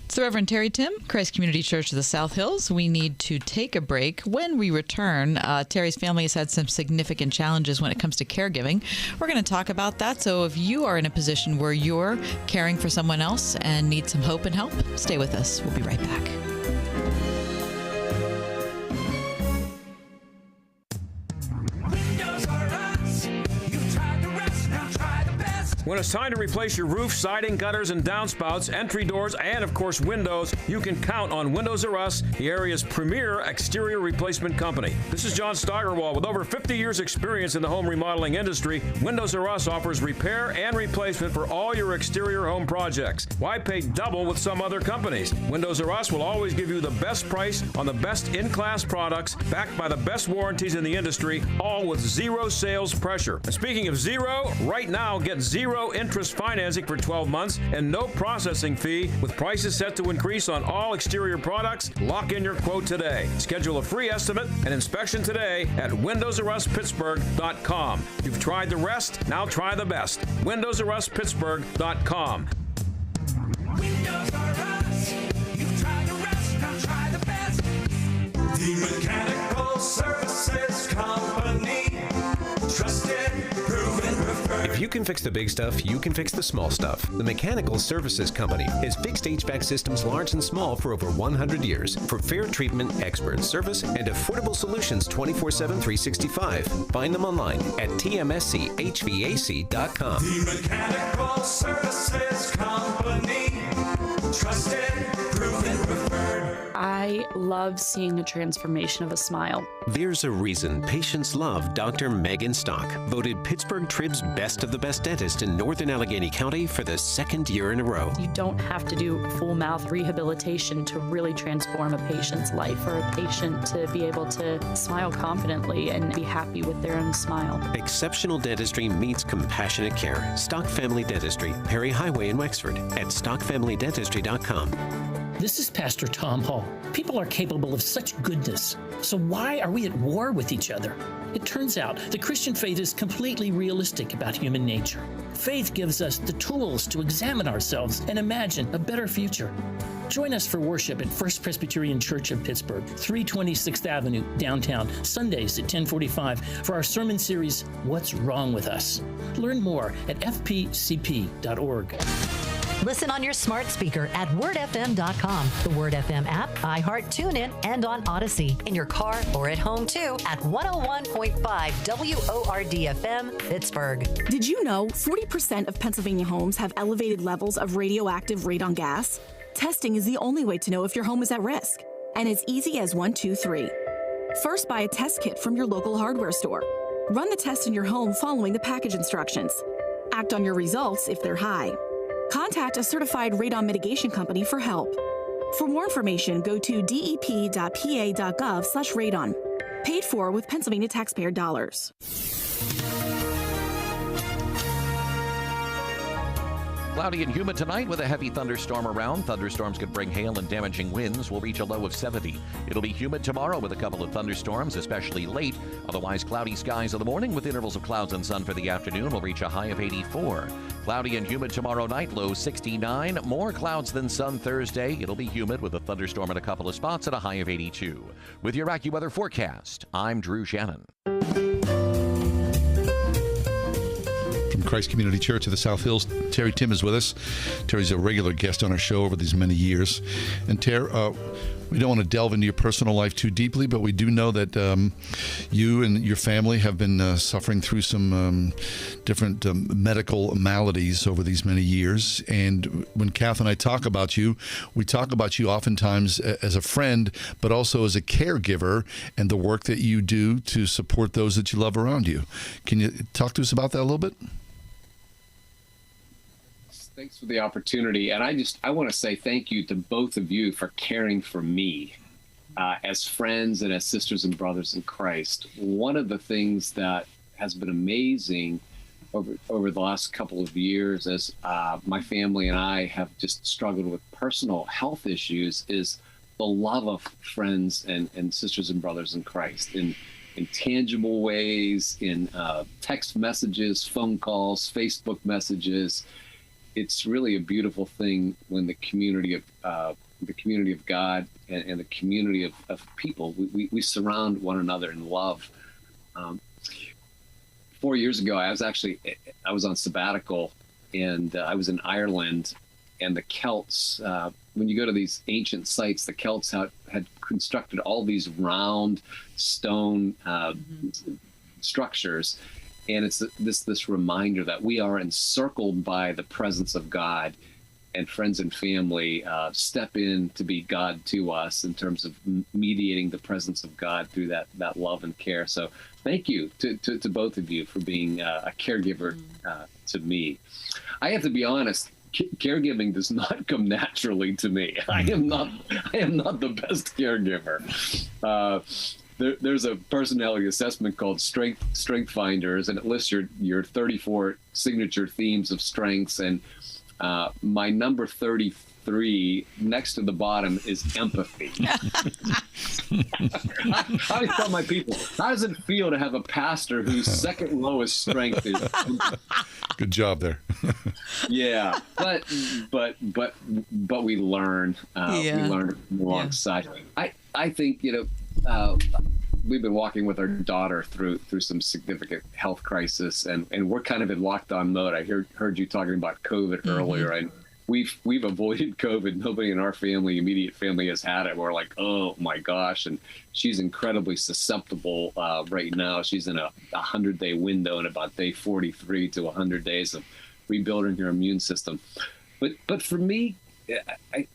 It's the Reverend Terry Tim, Christ Community Church of the South Hills. We need to take a break. When we return, Terry's family has had some significant challenges when it comes to caregiving. We're going to talk about that. So if you are in a position where you're caring for someone else and need some hope and help, stay with us. We'll be right back. When it's time to replace your roof, siding, gutters, and downspouts, entry doors, and of course windows, you can count on Windows R Us, the area's premier exterior replacement company. This is John Steigerwald. With over 50 years experience in the home remodeling industry, Windows R Us offers repair and replacement for all your exterior home projects. Why pay double with some other companies? Windows R Us will always give you the best price on the best in-class products, backed by the best warranties in the industry, all with zero sales pressure. And speaking of zero, right now get zero interest financing for 12 months and no processing fee, with prices set to increase on all exterior products. Lock in your quote today. Schedule a free estimate and inspection today at WindowsRUsPittsburgh.com. You've tried the rest, now try the best. WindowsRUsPittsburgh.com. Windows R Us. You've tried the rest, now try the best. The Mechanical Services Company. Trusted, proven, preferred. If If you can fix the big stuff, you can fix the small stuff. The Mechanical Services Company has fixed HVAC systems large and small for over 100 years. For fair treatment, expert service, and affordable solutions 24/7, 365. Find them online at tmschvac.com. The Mechanical Services Company. Trusted, proven, preferred. I love seeing the transformation of a smile. There's a reason patients love Dr. Megan Stock, voted Pittsburgh Trib's best of the best dentist in Northern Allegheny County for the second year in a row. You don't have to do full mouth rehabilitation to really transform a patient's life or a patient to be able to smile confidently and be happy with their own smile. Exceptional dentistry meets compassionate care. Stock Family Dentistry, Perry Highway in Wexford, at stockfamilydentistry.com. This is Pastor Tom Hall. People are capable of such goodness. So why are we at war with each other? It turns out the Christian faith is completely realistic about human nature. Faith gives us the tools to examine ourselves and imagine a better future. Join us for worship at First Presbyterian Church of Pittsburgh, 326th Avenue, downtown, Sundays at 10:45 for our sermon series, What's Wrong with Us? Learn more at fpcp.org. Listen on your smart speaker at wordfm.com, the Word FM app, iHeart, TuneIn, and on Odyssey. In your car or at home, too, at 101.5 WORD-FM, Pittsburgh. Did you know 40% of Pennsylvania homes have elevated levels of radioactive radon gas? Testing is the only way to know if your home is at risk. And it's easy as 1, 2, 3. First, buy a test kit from your local hardware store. Run the test in your home following the package instructions. Act on your results if they're high. Contact a certified radon mitigation company for help. For more information, go to dep.pa.gov/radon. Paid for with Pennsylvania taxpayer dollars. Cloudy and humid tonight with a heavy thunderstorm around. Thunderstorms could bring hail and damaging winds. We'll reach a low of 70. It'll be humid tomorrow with a couple of thunderstorms, especially late. Otherwise, cloudy skies in the morning with intervals of clouds and sun for the afternoon. We'll reach a high of 84. Cloudy and humid tomorrow night, low 69. More clouds than sun Thursday. It'll be humid with a thunderstorm at a couple of spots at a high of 82. With your AccuWeather forecast, I'm Drew Shannon. From Christ Community Church of the South Hills, Terry Tim is with us. Terry's a regular guest on our show over these many years. And Terry, we don't want to delve into your personal life too deeply, but we do know that you and your family have been suffering through some different medical maladies over these many years. And when Kath and I talk about you, we talk about you oftentimes as a friend, but also as a caregiver and the work that you do to support those that you love around you. Can you talk to us about that a little bit? Thanks for the opportunity. And I want to say thank you to both of you for caring for me as friends and as sisters and brothers in Christ. One of the things that has been amazing over the last couple of years as my family and I have just struggled with personal health issues is the love of friends and sisters and brothers in Christ in tangible ways, in text messages, phone calls, Facebook messages. It's really a beautiful thing when the community of God and the community of people, we surround one another in love. 4 years ago, I was on sabbatical, and I was in Ireland, and the Celts, when you go to these ancient sites, the Celts had constructed all these round stone structures. And it's this reminder that we are encircled by the presence of God, and friends and family step in to be God to us in terms of mediating the presence of God through that love and care. So thank you to both of you for being a caregiver to me. I have to be honest, caregiving does not come naturally to me. I am not the best caregiver. There's a personality assessment called Strength Finders, and it lists your 34 signature themes of strengths. And my number 33, next to the bottom, is empathy. I always tell my people, how does it feel to have a pastor whose second lowest strength is? Good job there. Yeah, but we learn. We learn alongside. I think we've been walking with our daughter through some significant health crisis, and we're kind of in lockdown mode. I heard you talking about COVID earlier, and we've avoided COVID. Nobody in our family, immediate family, has had it. We're like, oh my gosh, and she's incredibly susceptible right now. She's in a 100-day window, and about day 43 to 100 days of rebuilding her immune system. But for me, I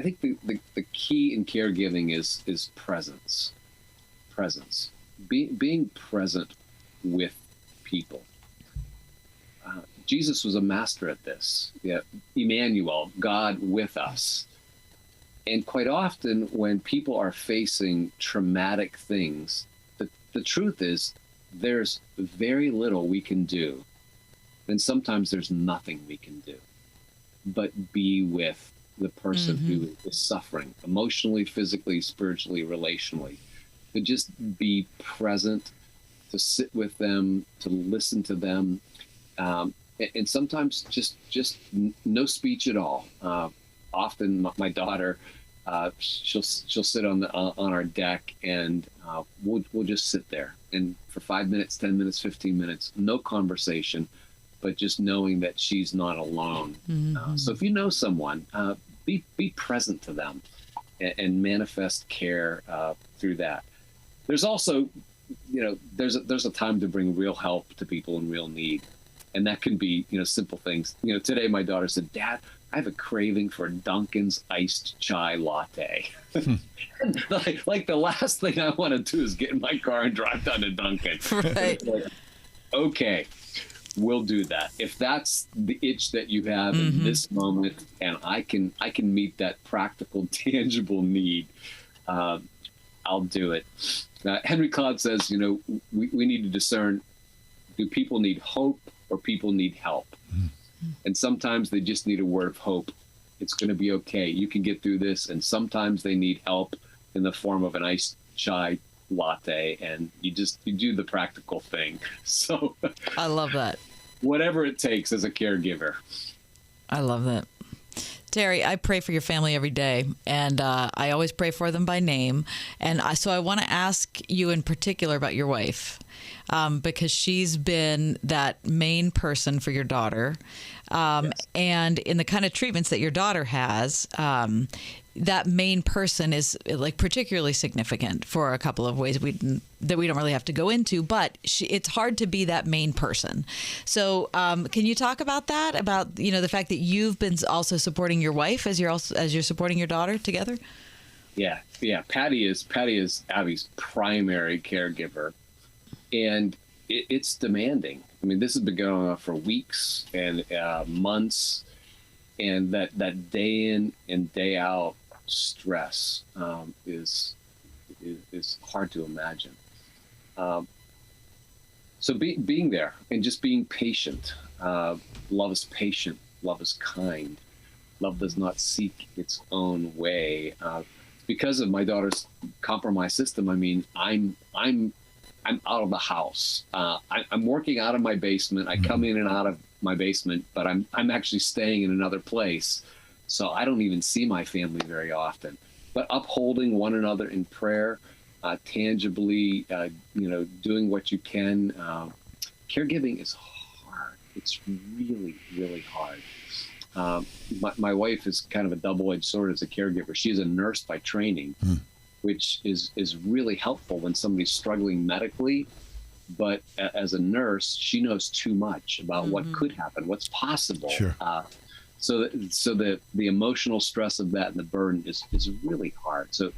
think the key in caregiving is presence. Presence. Being present with people. Jesus was a master at this. Yeah, Emmanuel, God with us. And quite often when people are facing traumatic things, the truth is there's very little we can do. And sometimes there's nothing we can do but be with the person who is suffering emotionally, physically, spiritually, relationally. To just be present, to sit with them, to listen to them, and sometimes just no speech at all. Often my daughter, she'll sit on our deck, and we'll just sit there, and for 5 minutes, 10 minutes, 15 minutes, no conversation, but just knowing that she's not alone. So if you know someone, be present to them and manifest care through that. There's also, there's a time to bring real help to people in real need. And that can be, simple things. Today my daughter said, Dad, I have a craving for Dunkin's iced chai latte. like the last thing I want to do is get in my car and drive down to Dunkin'. Right. Like, okay, we'll do that. If that's the itch that you have in this moment, and I can meet that practical, tangible need, I'll do it. Henry Cloud says, we need to discern, do people need hope or people need help? And sometimes they just need a word of hope. It's going to be okay. You can get through this. And sometimes they need help in the form of an iced chai latte, and you do the practical thing. So I love that. Whatever it takes as a caregiver. I love that. Terry, I pray for your family every day, and I always pray for them by name. And so I want to ask you in particular about your wife, because she's been that main person for your daughter. Yes. And in the kind of treatments that your daughter has, that main person is like particularly significant for a couple of ways that we don't really have to go into, but it's hard to be that main person. So can you talk about that, about the fact that you've been also supporting your wife as you're supporting your daughter together? Yeah. Patty is Abby's primary caregiver, and it's demanding. I mean, this has been going on for weeks and months, and that day in and day out stress is hard to imagine. So being there and just being patient. Love is patient. Love is kind. Love does not seek its own way. Because of my daughter's compromised system, I mean, I'm out of the house. I'm working out of my basement. I come in and out of my basement, but I'm actually staying in another place. So I don't even see my family very often. But upholding one another in prayer, tangibly, doing what you can. Caregiving is hard. It's really, really hard. My wife is kind of a double-edged sword as a caregiver. She's a nurse by training, which is really helpful when somebody's struggling medically. But as a nurse, she knows too much about what could happen, what's possible. Sure. So the emotional stress of that and the burden is really hard. So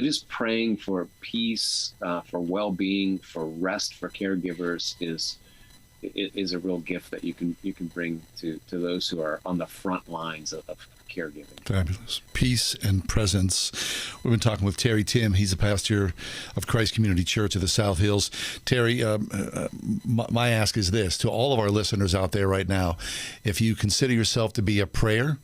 just praying for peace, for well-being, for rest for caregivers is a real gift that you can bring to those who are on the front lines of caregiving. Fabulous. Peace and presence. We've been talking with Terry Tim. He's a pastor of Christ Community Church of the South Hills. Terry, my ask is this to all of our listeners out there right now. If you consider yourself to be a prayer,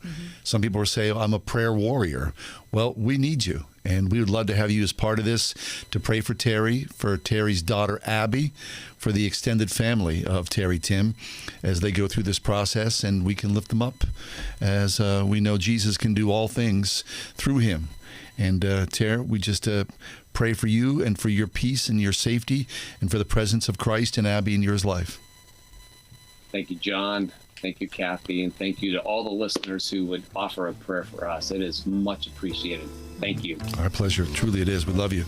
some people say, I'm a prayer warrior. Well, we need you. And we would love to have you as part of this to pray for Terry, for Terry's daughter, Abby, for the extended family of Terry Tim as they go through this process, and we can lift them up as we know Jesus can do all things through him. And Terry, we just pray for you and for your peace and your safety and for the presence of Christ and Abby in your life. Thank you, John. Thank you, Kathy. And thank you to all the listeners who would offer a prayer for us. It is much appreciated. Thank you. Our pleasure. Truly it is. We love you.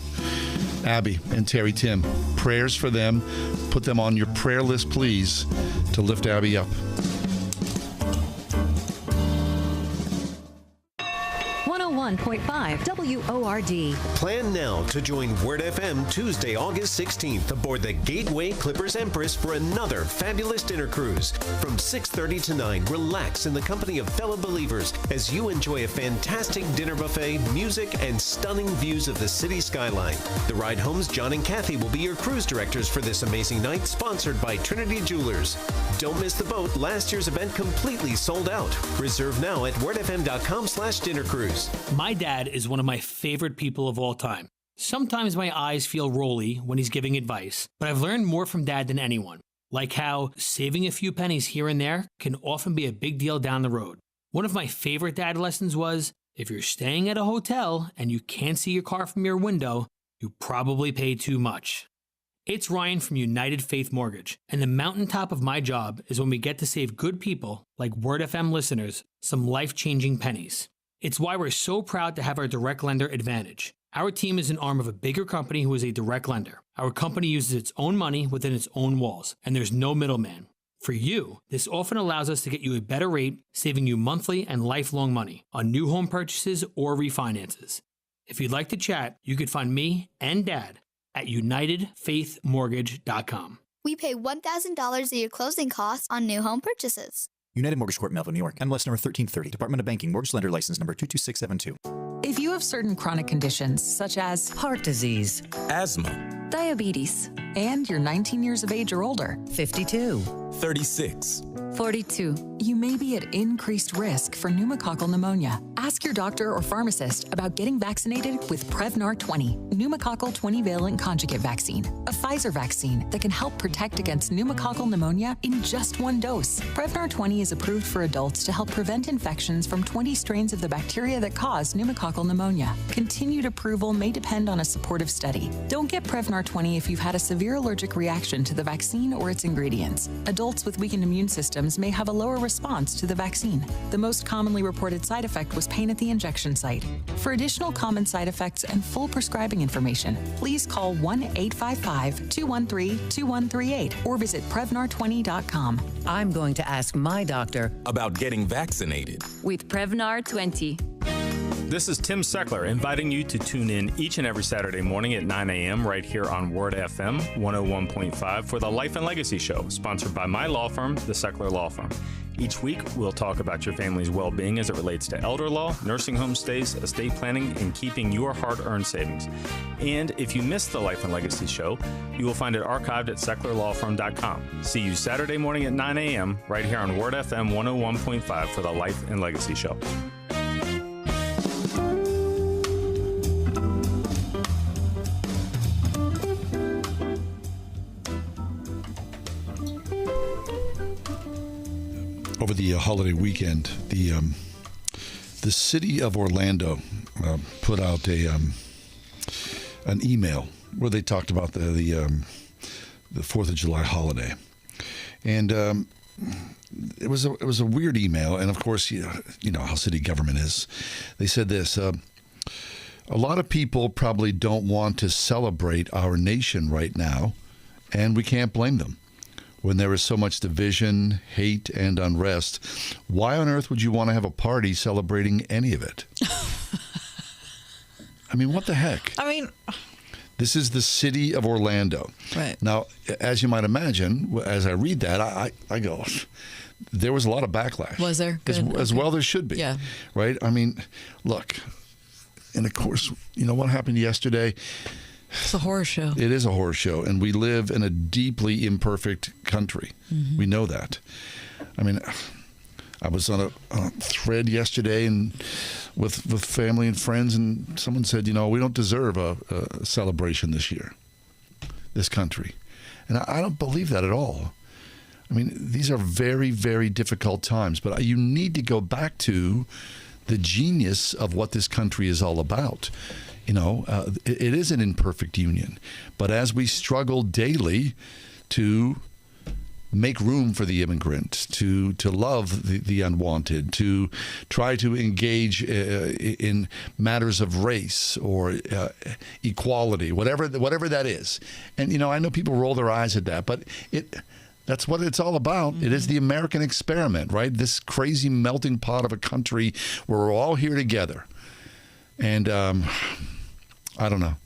Abby and Terry Tim, prayers for them. Put them on your prayer list, please, to lift Abby up. 101.5 WORD. Plan now to join Word FM Tuesday, August 16th aboard the Gateway Clippers Empress for another fabulous dinner cruise. From 6:30 to 9, relax in the company of fellow believers as you enjoy a fantastic dinner buffet, music, and stunning views of the city skyline. The Ride Home's John and Kathy will be your cruise directors for this amazing night, sponsored by Trinity Jewelers. Don't miss the boat. Last year's event completely sold out. Reserve now at wordfm.com/dinnercruise. My dad is one of my favorite people of all time. Sometimes my eyes feel rolly when he's giving advice, but I've learned more from Dad than anyone. Like how saving a few pennies here and there can often be a big deal down the road. One of my favorite dad lessons was, if you're staying at a hotel and you can't see your car from your window, you probably pay too much. It's Ryan from United Faith Mortgage, and the mountaintop of my job is when we get to save good people, like Word FM listeners, some life-changing pennies. It's why we're so proud to have our direct lender advantage. Our team is an arm of a bigger company who is a direct lender. Our company uses its own money within its own walls, and there's no middleman. For you, this often allows us to get you a better rate, saving you monthly and lifelong money on new home purchases or refinances. If you'd like to chat, you can find me and Dad at UnitedFaithMortgage.com. We pay $1,000 a year closing costs on new home purchases. United Mortgage Corp, Melville, New York. MLS number 1330. Department of Banking. Mortgage Lender License number 22672. If you have certain chronic conditions such as heart disease, asthma, diabetes, and you're 19 years of age or older, 52, 36, 42, you may be at increased risk for pneumococcal pneumonia. Ask your doctor or pharmacist about getting vaccinated with Prevnar 20, pneumococcal 20-valent conjugate vaccine, a Pfizer vaccine that can help protect against pneumococcal pneumonia in just one dose. Prevnar 20 is approved for adults to help prevent infections from 20 strains of the bacteria that cause pneumococcal pneumonia. Continued approval may depend on a supportive study. Don't get Prevnar 20 if you've had a severe allergic reaction to the vaccine or its ingredients. Adults with weakened immune systems may have a lower response to the vaccine. The most commonly reported side effect was pain at the injection site. For additional common side effects and full prescribing information, please call 1-855-213-2138 or visit Prevnar20.com. I'm going to ask my doctor about getting vaccinated with Prevnar 20. This is Tim Seckler inviting you to tune in each and every Saturday morning at 9 a.m. right here on Word FM 101.5 for the Life and Legacy Show, sponsored by my law firm, the Seckler Law Firm. Each week, we'll talk about your family's well-being as it relates to elder law, nursing home stays, estate planning, and keeping your hard-earned savings. And if you missed the Life and Legacy Show, you will find it archived at SecklerLawFirm.com. See you Saturday morning at 9 a.m. right here on Word FM 101.5 for the Life and Legacy Show. Over the holiday weekend, the city of Orlando put out an email where they talked about the 4th of July holiday, and it was a weird email. And of course, you know how city government is. They said this: a lot of people probably don't want to celebrate our nation right now, and we can't blame them. When there is so much division, hate, and unrest, why on earth would you want to have a party celebrating any of it? I mean, what the heck? I mean, this is the city of Orlando. Right. Now, as you might imagine, as I read that, I go, there was a lot of backlash. Was there? As well there should be. Yeah. Right? I mean, look, and of course, you know what happened yesterday? It's a horror show. It is a horror show, and we live in a deeply imperfect country. Mm-hmm. We know that. I mean, I was on a thread yesterday and with family and friends, and someone said, you know, we don't deserve a celebration this year, this country. And I don't believe that at all. I mean, these are very, very difficult times, but you need to go back to the genius of what this country is all about. it is an imperfect union. But as we struggle daily to make room for the immigrant, to love the unwanted, to try to engage in matters of race or equality, whatever that is. And, I know people roll their eyes at that, but that's what it's all about. Mm-hmm. It is the American experiment, right? This crazy melting pot of a country where we're all here together. And I don't know.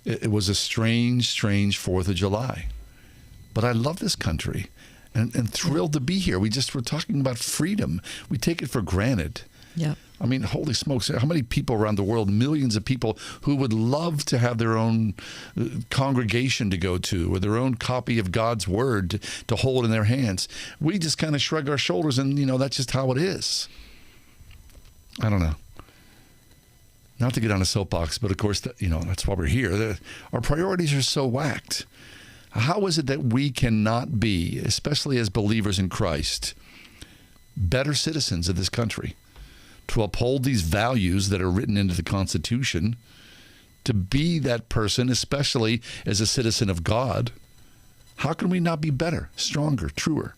It was a strange 4th of July. But I love this country and thrilled to be here. We're talking about freedom. We take it for granted. Yeah. I mean, holy smokes, how many people around the world, millions of people who would love to have their own congregation to go to or their own copy of God's word to hold in their hands. We just kind of shrug our shoulders and, that's just how it is. I don't know. Not to get on a soapbox, but of course, that's why we're here. Our priorities are so whacked. How is it that we cannot be, especially as believers in Christ, better citizens of this country, to uphold these values that are written into the Constitution, to be that person, especially as a citizen of God? How can we not be better, stronger, truer,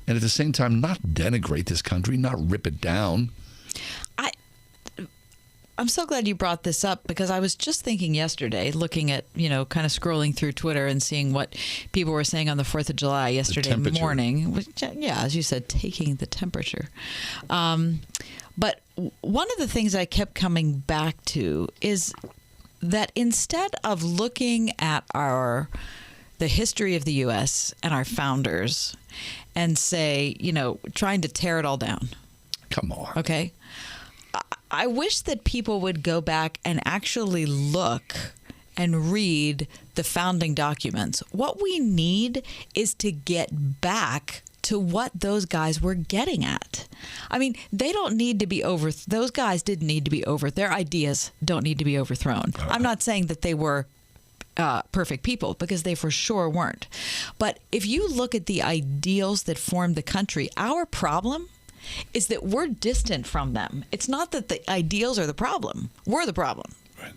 and at the same time not denigrate this country, not rip it down? I'm so glad you brought this up because I was just thinking yesterday, looking at, kind of scrolling through Twitter and seeing what people were saying on the 4th of July yesterday morning. Which, yeah, as you said, taking the temperature. But one of the things I kept coming back to is that instead of looking at the history of the U.S. and our founders and say, trying to tear it all down. Come on. Okay. I wish that people would go back and actually look and read the founding documents. What we need is to get back to what those guys were getting at. I mean, they don't need to be those guys didn't need to be their ideas don't need to be overthrown. I'm not saying that they were perfect people, because they for sure weren't. But if you look at the ideals that formed the country, our problem is that we're distant from them. It's not that the ideals are the problem. We're the problem. Right.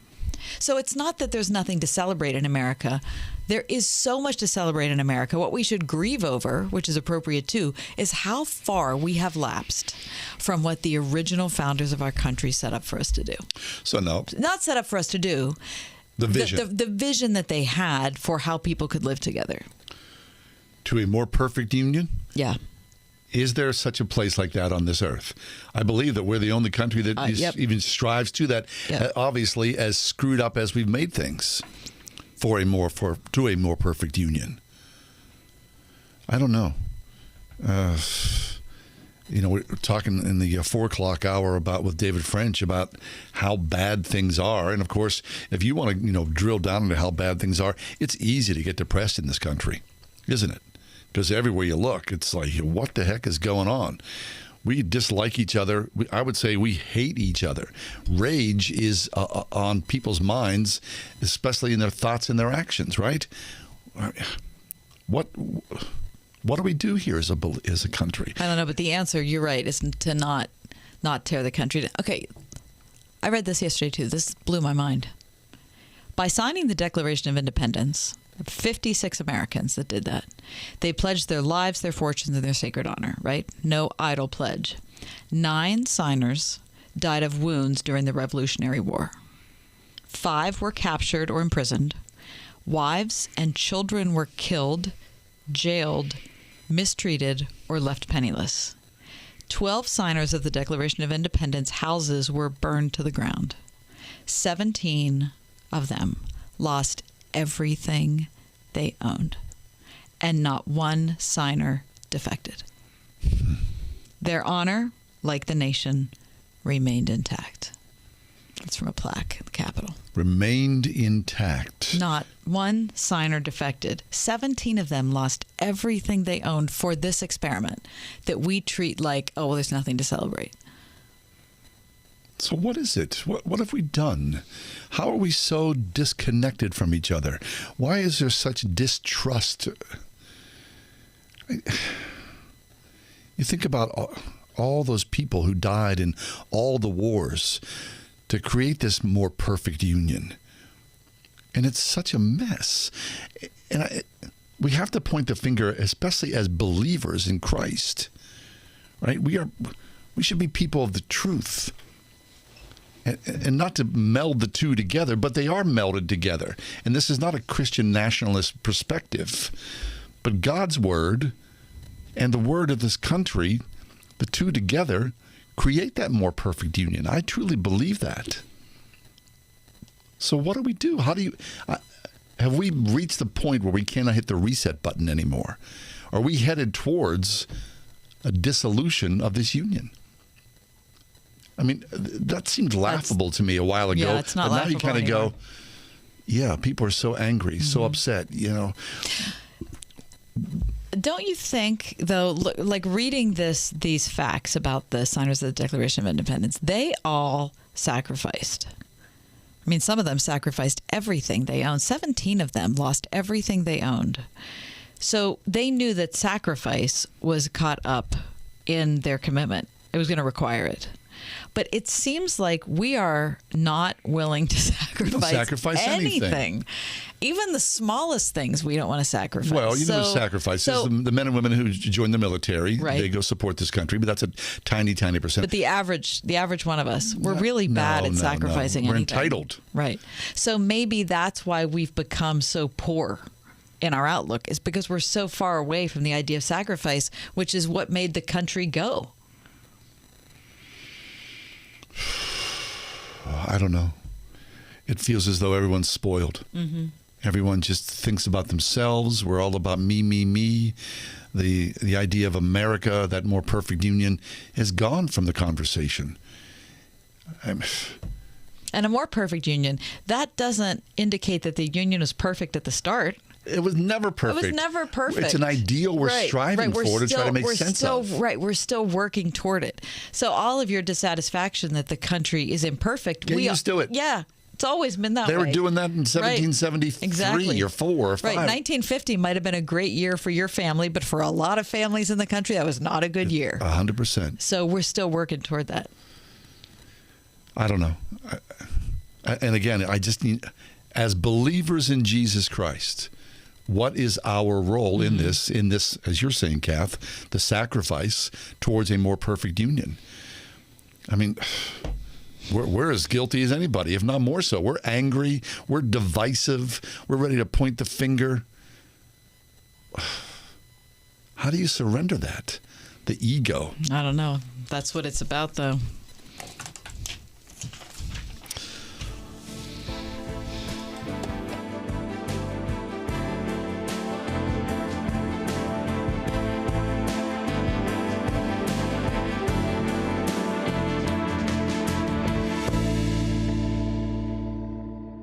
So it's not that there's nothing to celebrate in America. There is so much to celebrate in America. What we should grieve over, which is appropriate too, is how far we have lapsed from what the original founders of our country set up for us to do. So no. Not set up for us to do. The vision. The vision that they had for how people could live together. To a more perfect union? Yeah. Is there such a place like that on this earth? I believe that we're the only country that even strives to that, obviously, as screwed up as we've made things, to a more perfect union. I don't know. We're talking in the 4 o'clock hour with David French about how bad things are. And, of course, if you want to, drill down into how bad things are, it's easy to get depressed in this country, isn't it? Because everywhere you look, it's like, what the heck is going on? We dislike each other. I would say we hate each other. Rage is on people's minds, especially in their thoughts and their actions, right? What do we do here as a country? I don't know, but the answer, you're right, is to not tear the country down. Okay, I read this yesterday too. This blew my mind. By signing the Declaration of Independence, 56 Americans that did that. They pledged their lives, their fortunes, and their sacred honor, right? No idle pledge. 9 signers died of wounds during the Revolutionary War. 5 were captured or imprisoned. Wives and children were killed, jailed, mistreated, or left penniless. 12 signers of the Declaration of Independence houses were burned to the ground. 17 of them lost everything they owned, and not one signer defected. Their honor, like the nation, remained intact. That's from a plaque at the Capitol. Remained intact. Not one signer defected. 17 of them lost everything they owned for this experiment that we treat like, oh, well, there's nothing to celebrate. So what is it? What have we done? How are we so disconnected from each other? Why is there such distrust? You think about all those people who died in all the wars to create this more perfect union. And it's such a mess. And we have to point the finger, especially as believers in Christ, right? We should be people of the truth. And not to meld the two together, but they are melded together. And this is not a Christian nationalist perspective, but God's word and the word of this country, the two together, create that more perfect union. I truly believe that. So what do we do? How do you... have we reached the point where we cannot hit the reset button anymore? Are we headed towards a dissolution of this union? I mean, that seemed laughable to me a while ago. Yeah, it's not but now you laughable kind of anymore. go, yeah, people are so angry, so upset, you know. Don't you think, though, like reading these facts about the signers of the Declaration of Independence, they all sacrificed. I mean, some of them sacrificed everything they owned. 17 of them lost everything they owned. So they knew that sacrifice was caught up in their commitment. It was going to require it. But it seems like we are not willing to sacrifice anything. Even the smallest things we don't want to sacrifice. Well, you know the sacrifices. The men and women who join the military, Right. they go support this country, but that's a tiny, tiny percent. But the average one of us, we're really bad at sacrificing We're anything. entitled. Right. So maybe that's why we've become so poor in our outlook, is because we're so far away from the idea of sacrifice, which is what made the country go. I don't know. It feels as though everyone's spoiled. Mm-hmm. Everyone just thinks about themselves. We're all about me, me, me. The idea of America, that more perfect union, has gone from the conversation. And a more perfect union, that doesn't indicate that the union was perfect at the start. It was never perfect. It was never perfect. It's an ideal we're striving We're for to try to make we're sense still, of. Right, we're still working toward it. So all of your dissatisfaction that the country is imperfect, Get used to it. Yeah, it's always been that They way. were doing that in 1773 Exactly. or 4 or 5. Right, 1950 might have been a great year for your family, but for a lot of families in the country, that was not a good year. 100%. So we're still working toward that. I don't know. And again, I just need, as believers in Jesus Christ, what is our role in this, as you're saying, Kath, the sacrifice towards a more perfect union? I mean, we're as guilty as anybody, if not more so. We're angry. We're divisive. We're ready to point the finger. How do you surrender that? The ego. I don't know. That's what it's about, though.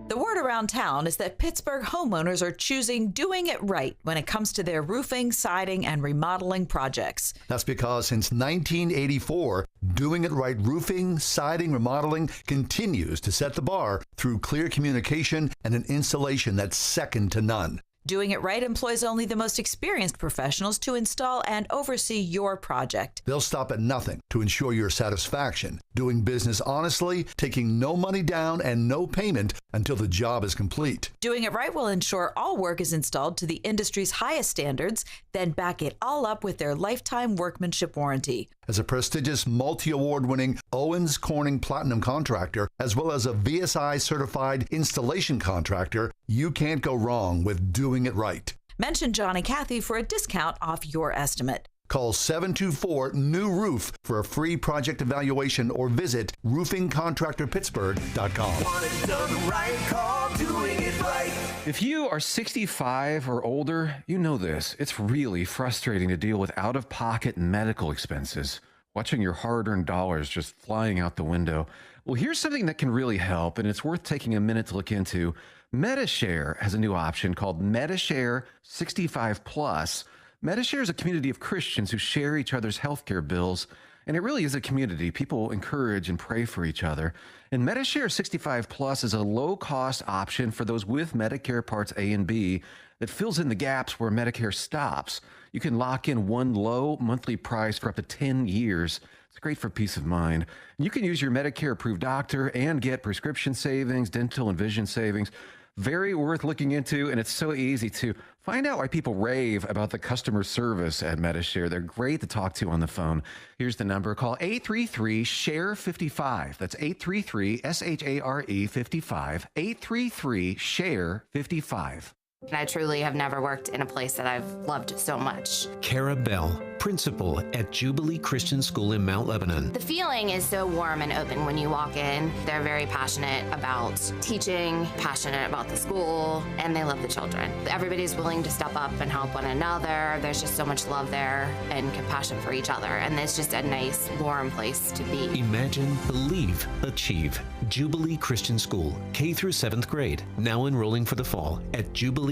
The word around town is that Pittsburgh homeowners are choosing doing it right when it comes to their roofing, siding, and remodeling projects. That's because since 1984, Doing It Right roofing, siding, remodeling continues to set the bar through clear communication and an installation that's second to none. Doing It Right employs only the most experienced professionals to install and oversee your project. They'll stop at nothing to ensure your satisfaction, doing business honestly, taking no money down and no payment until the job is complete. Doing It Right will ensure all work is installed to the industry's highest standards, then back it all up with their lifetime workmanship warranty. As a prestigious multi-award-winning Owens Corning Platinum contractor, as well as a VSI certified installation contractor, you can't go wrong with Doing It Right. Mention John and Kathy for a discount off your estimate. Call 724-NEW-ROOF for a free project evaluation or visit roofingcontractorpittsburgh.com. Want it done right, call Doing It Right. If you are 65 or older, you know this. It's really frustrating to deal with out-of-pocket medical expenses, watching your hard-earned dollars just flying out the window. Well, here's something that can really help, and it's worth taking a minute to look into. Medi-Share has a new option called Medi-Share 65 Plus. Medi-Share is a community of Christians who share each other's healthcare bills, and it really is a community. People encourage and pray for each other. And Medi-Share 65 Plus is a low-cost option for those with Medicare Parts A and B that fills in the gaps where Medicare stops. You can lock in one low monthly price for up to 10 years. It's great for peace of mind. You can use your Medicare-approved doctor and get prescription savings, dental and vision savings. Very worth looking into, and it's so easy to find out why people rave about the customer service at Medishare. They're great to talk to on the phone. Here's the number. Call 833-SHARE-55. That's 833-SHARE-55. 833-SHARE-55. I truly have never worked in a place that I've loved so much. Cara Bell, principal at Jubilee Christian School in Mount Lebanon. The feeling is so warm and open when you walk in. They're very passionate about teaching, passionate about the school, and they love the children. Everybody's willing to step up and help one another. There's just so much love there and compassion for each other, and it's just a nice, warm place to be. Imagine, believe, achieve. Jubilee Christian School, K through 7th grade, now enrolling for the fall at jubileecs.org.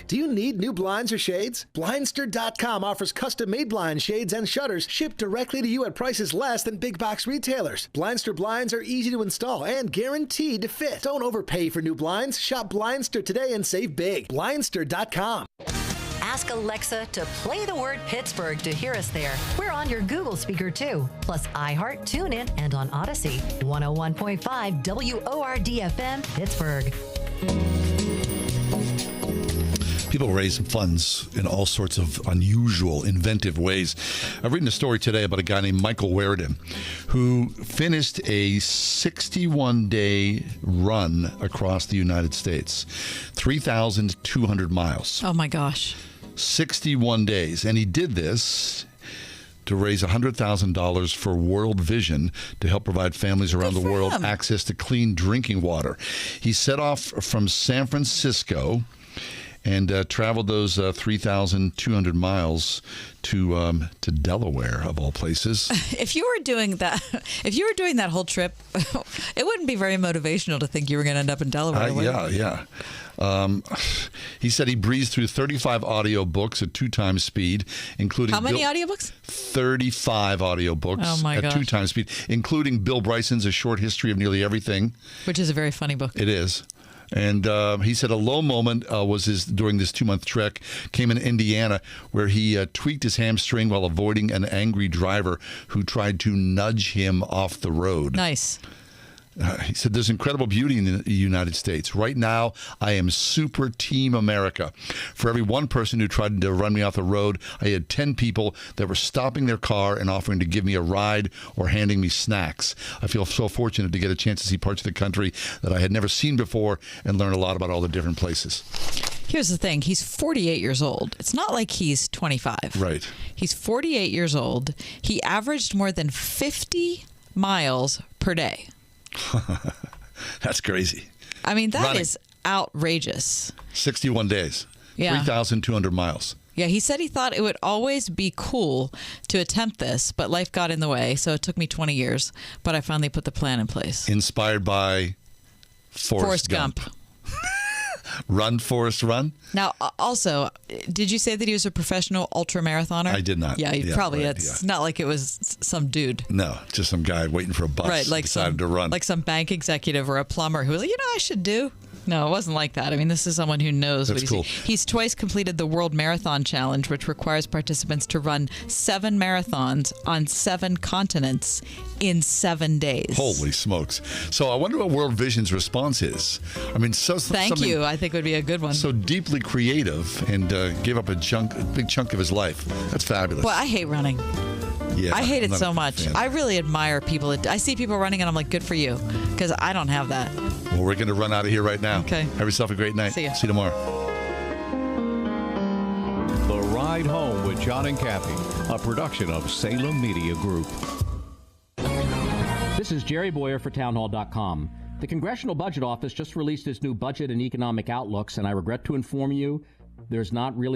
Do you need new blinds or shades? Blindster.com offers custom-made blind shades and shutters shipped directly to you at prices less than big box retailers. Blindster blinds are easy to install and guaranteed to fit. Don't overpay for new blinds. Shop Blindster today and save big. Blindster.com. Ask Alexa to play the word Pittsburgh to hear us there. We're on your Google speaker too, plus iHeart, TuneIn, and on Odyssey. 101.5 WORD-FM, Pittsburgh. People raise funds in all sorts of unusual, inventive ways. I've written a story today about a guy named Michael Weridan who finished a 61-day run across the United States, 3,200 miles. Oh, my gosh. 61 days. And he did this to raise $100,000 for World Vision to help provide families around the world access to clean drinking water. He set off from San Francisco and traveled those 3,200 miles to Delaware, of all places. If you were doing that whole trip, it wouldn't be very motivational to think you were going to end up in Delaware. Yeah. He said he breezed through 35 audiobooks at 2 times speed, including... How many audiobooks? 35 audiobooks at gosh. 2 times speed, including Bill Bryson's A Short History of Nearly Everything. Which is a very funny book. It is. And he said a low moment was during this 2-month trek came in Indiana, where he tweaked his hamstring while avoiding an angry driver who tried to nudge him off the road. Nice. He said, there's incredible beauty in the United States. Right now, I am super Team America. For every one person who tried to run me off the road, I had 10 people that were stopping their car and offering to give me a ride or handing me snacks. I feel so fortunate to get a chance to see parts of the country that I had never seen before and learn a lot about all the different places. Here's the thing. He's 48 years old. It's not like he's 25. Right. He's 48 years old. He averaged more than 50 miles per day. That's crazy. I mean, that Running. is outrageous. 61 days. Yeah. 3,200 miles. Yeah, he said he thought it would always be cool to attempt this, but life got in the way, so it took me 20 years, but I finally put the plan in place. Inspired by Forrest Gump. Run, Forrest, run. Now, also, did you say that he was a professional ultramarathoner? I did not. Yeah, probably. Right, It's not like it was some dude. No, just some guy waiting for a bus. Right, like decided to run. Like some bank executive or a plumber who was like, I should do. No, it wasn't like that. I mean, this is someone who knows what he's doing. He's twice completed the World Marathon Challenge, which requires participants to run 7 marathons on 7 continents in 7 days. Holy smokes. So I wonder what World Vision's response is. I mean, Thank you. I think would be a good one. So deeply creative and gave up a big chunk of his life. That's fabulous. Boy, I hate running. Yeah, I hate it I'm so not a much. fan. I really admire people. I see people running and I'm like, good for you. Because I don't have that. Well, we're going to run out of here right now. Okay. Have yourself a great night. See ya. See you tomorrow. The Ride Home with John and Kathy, a production of Salem Media Group. This is Jerry Boyer for Townhall.com. The Congressional Budget Office just released its new budget and economic outlooks, and I regret to inform you there's not really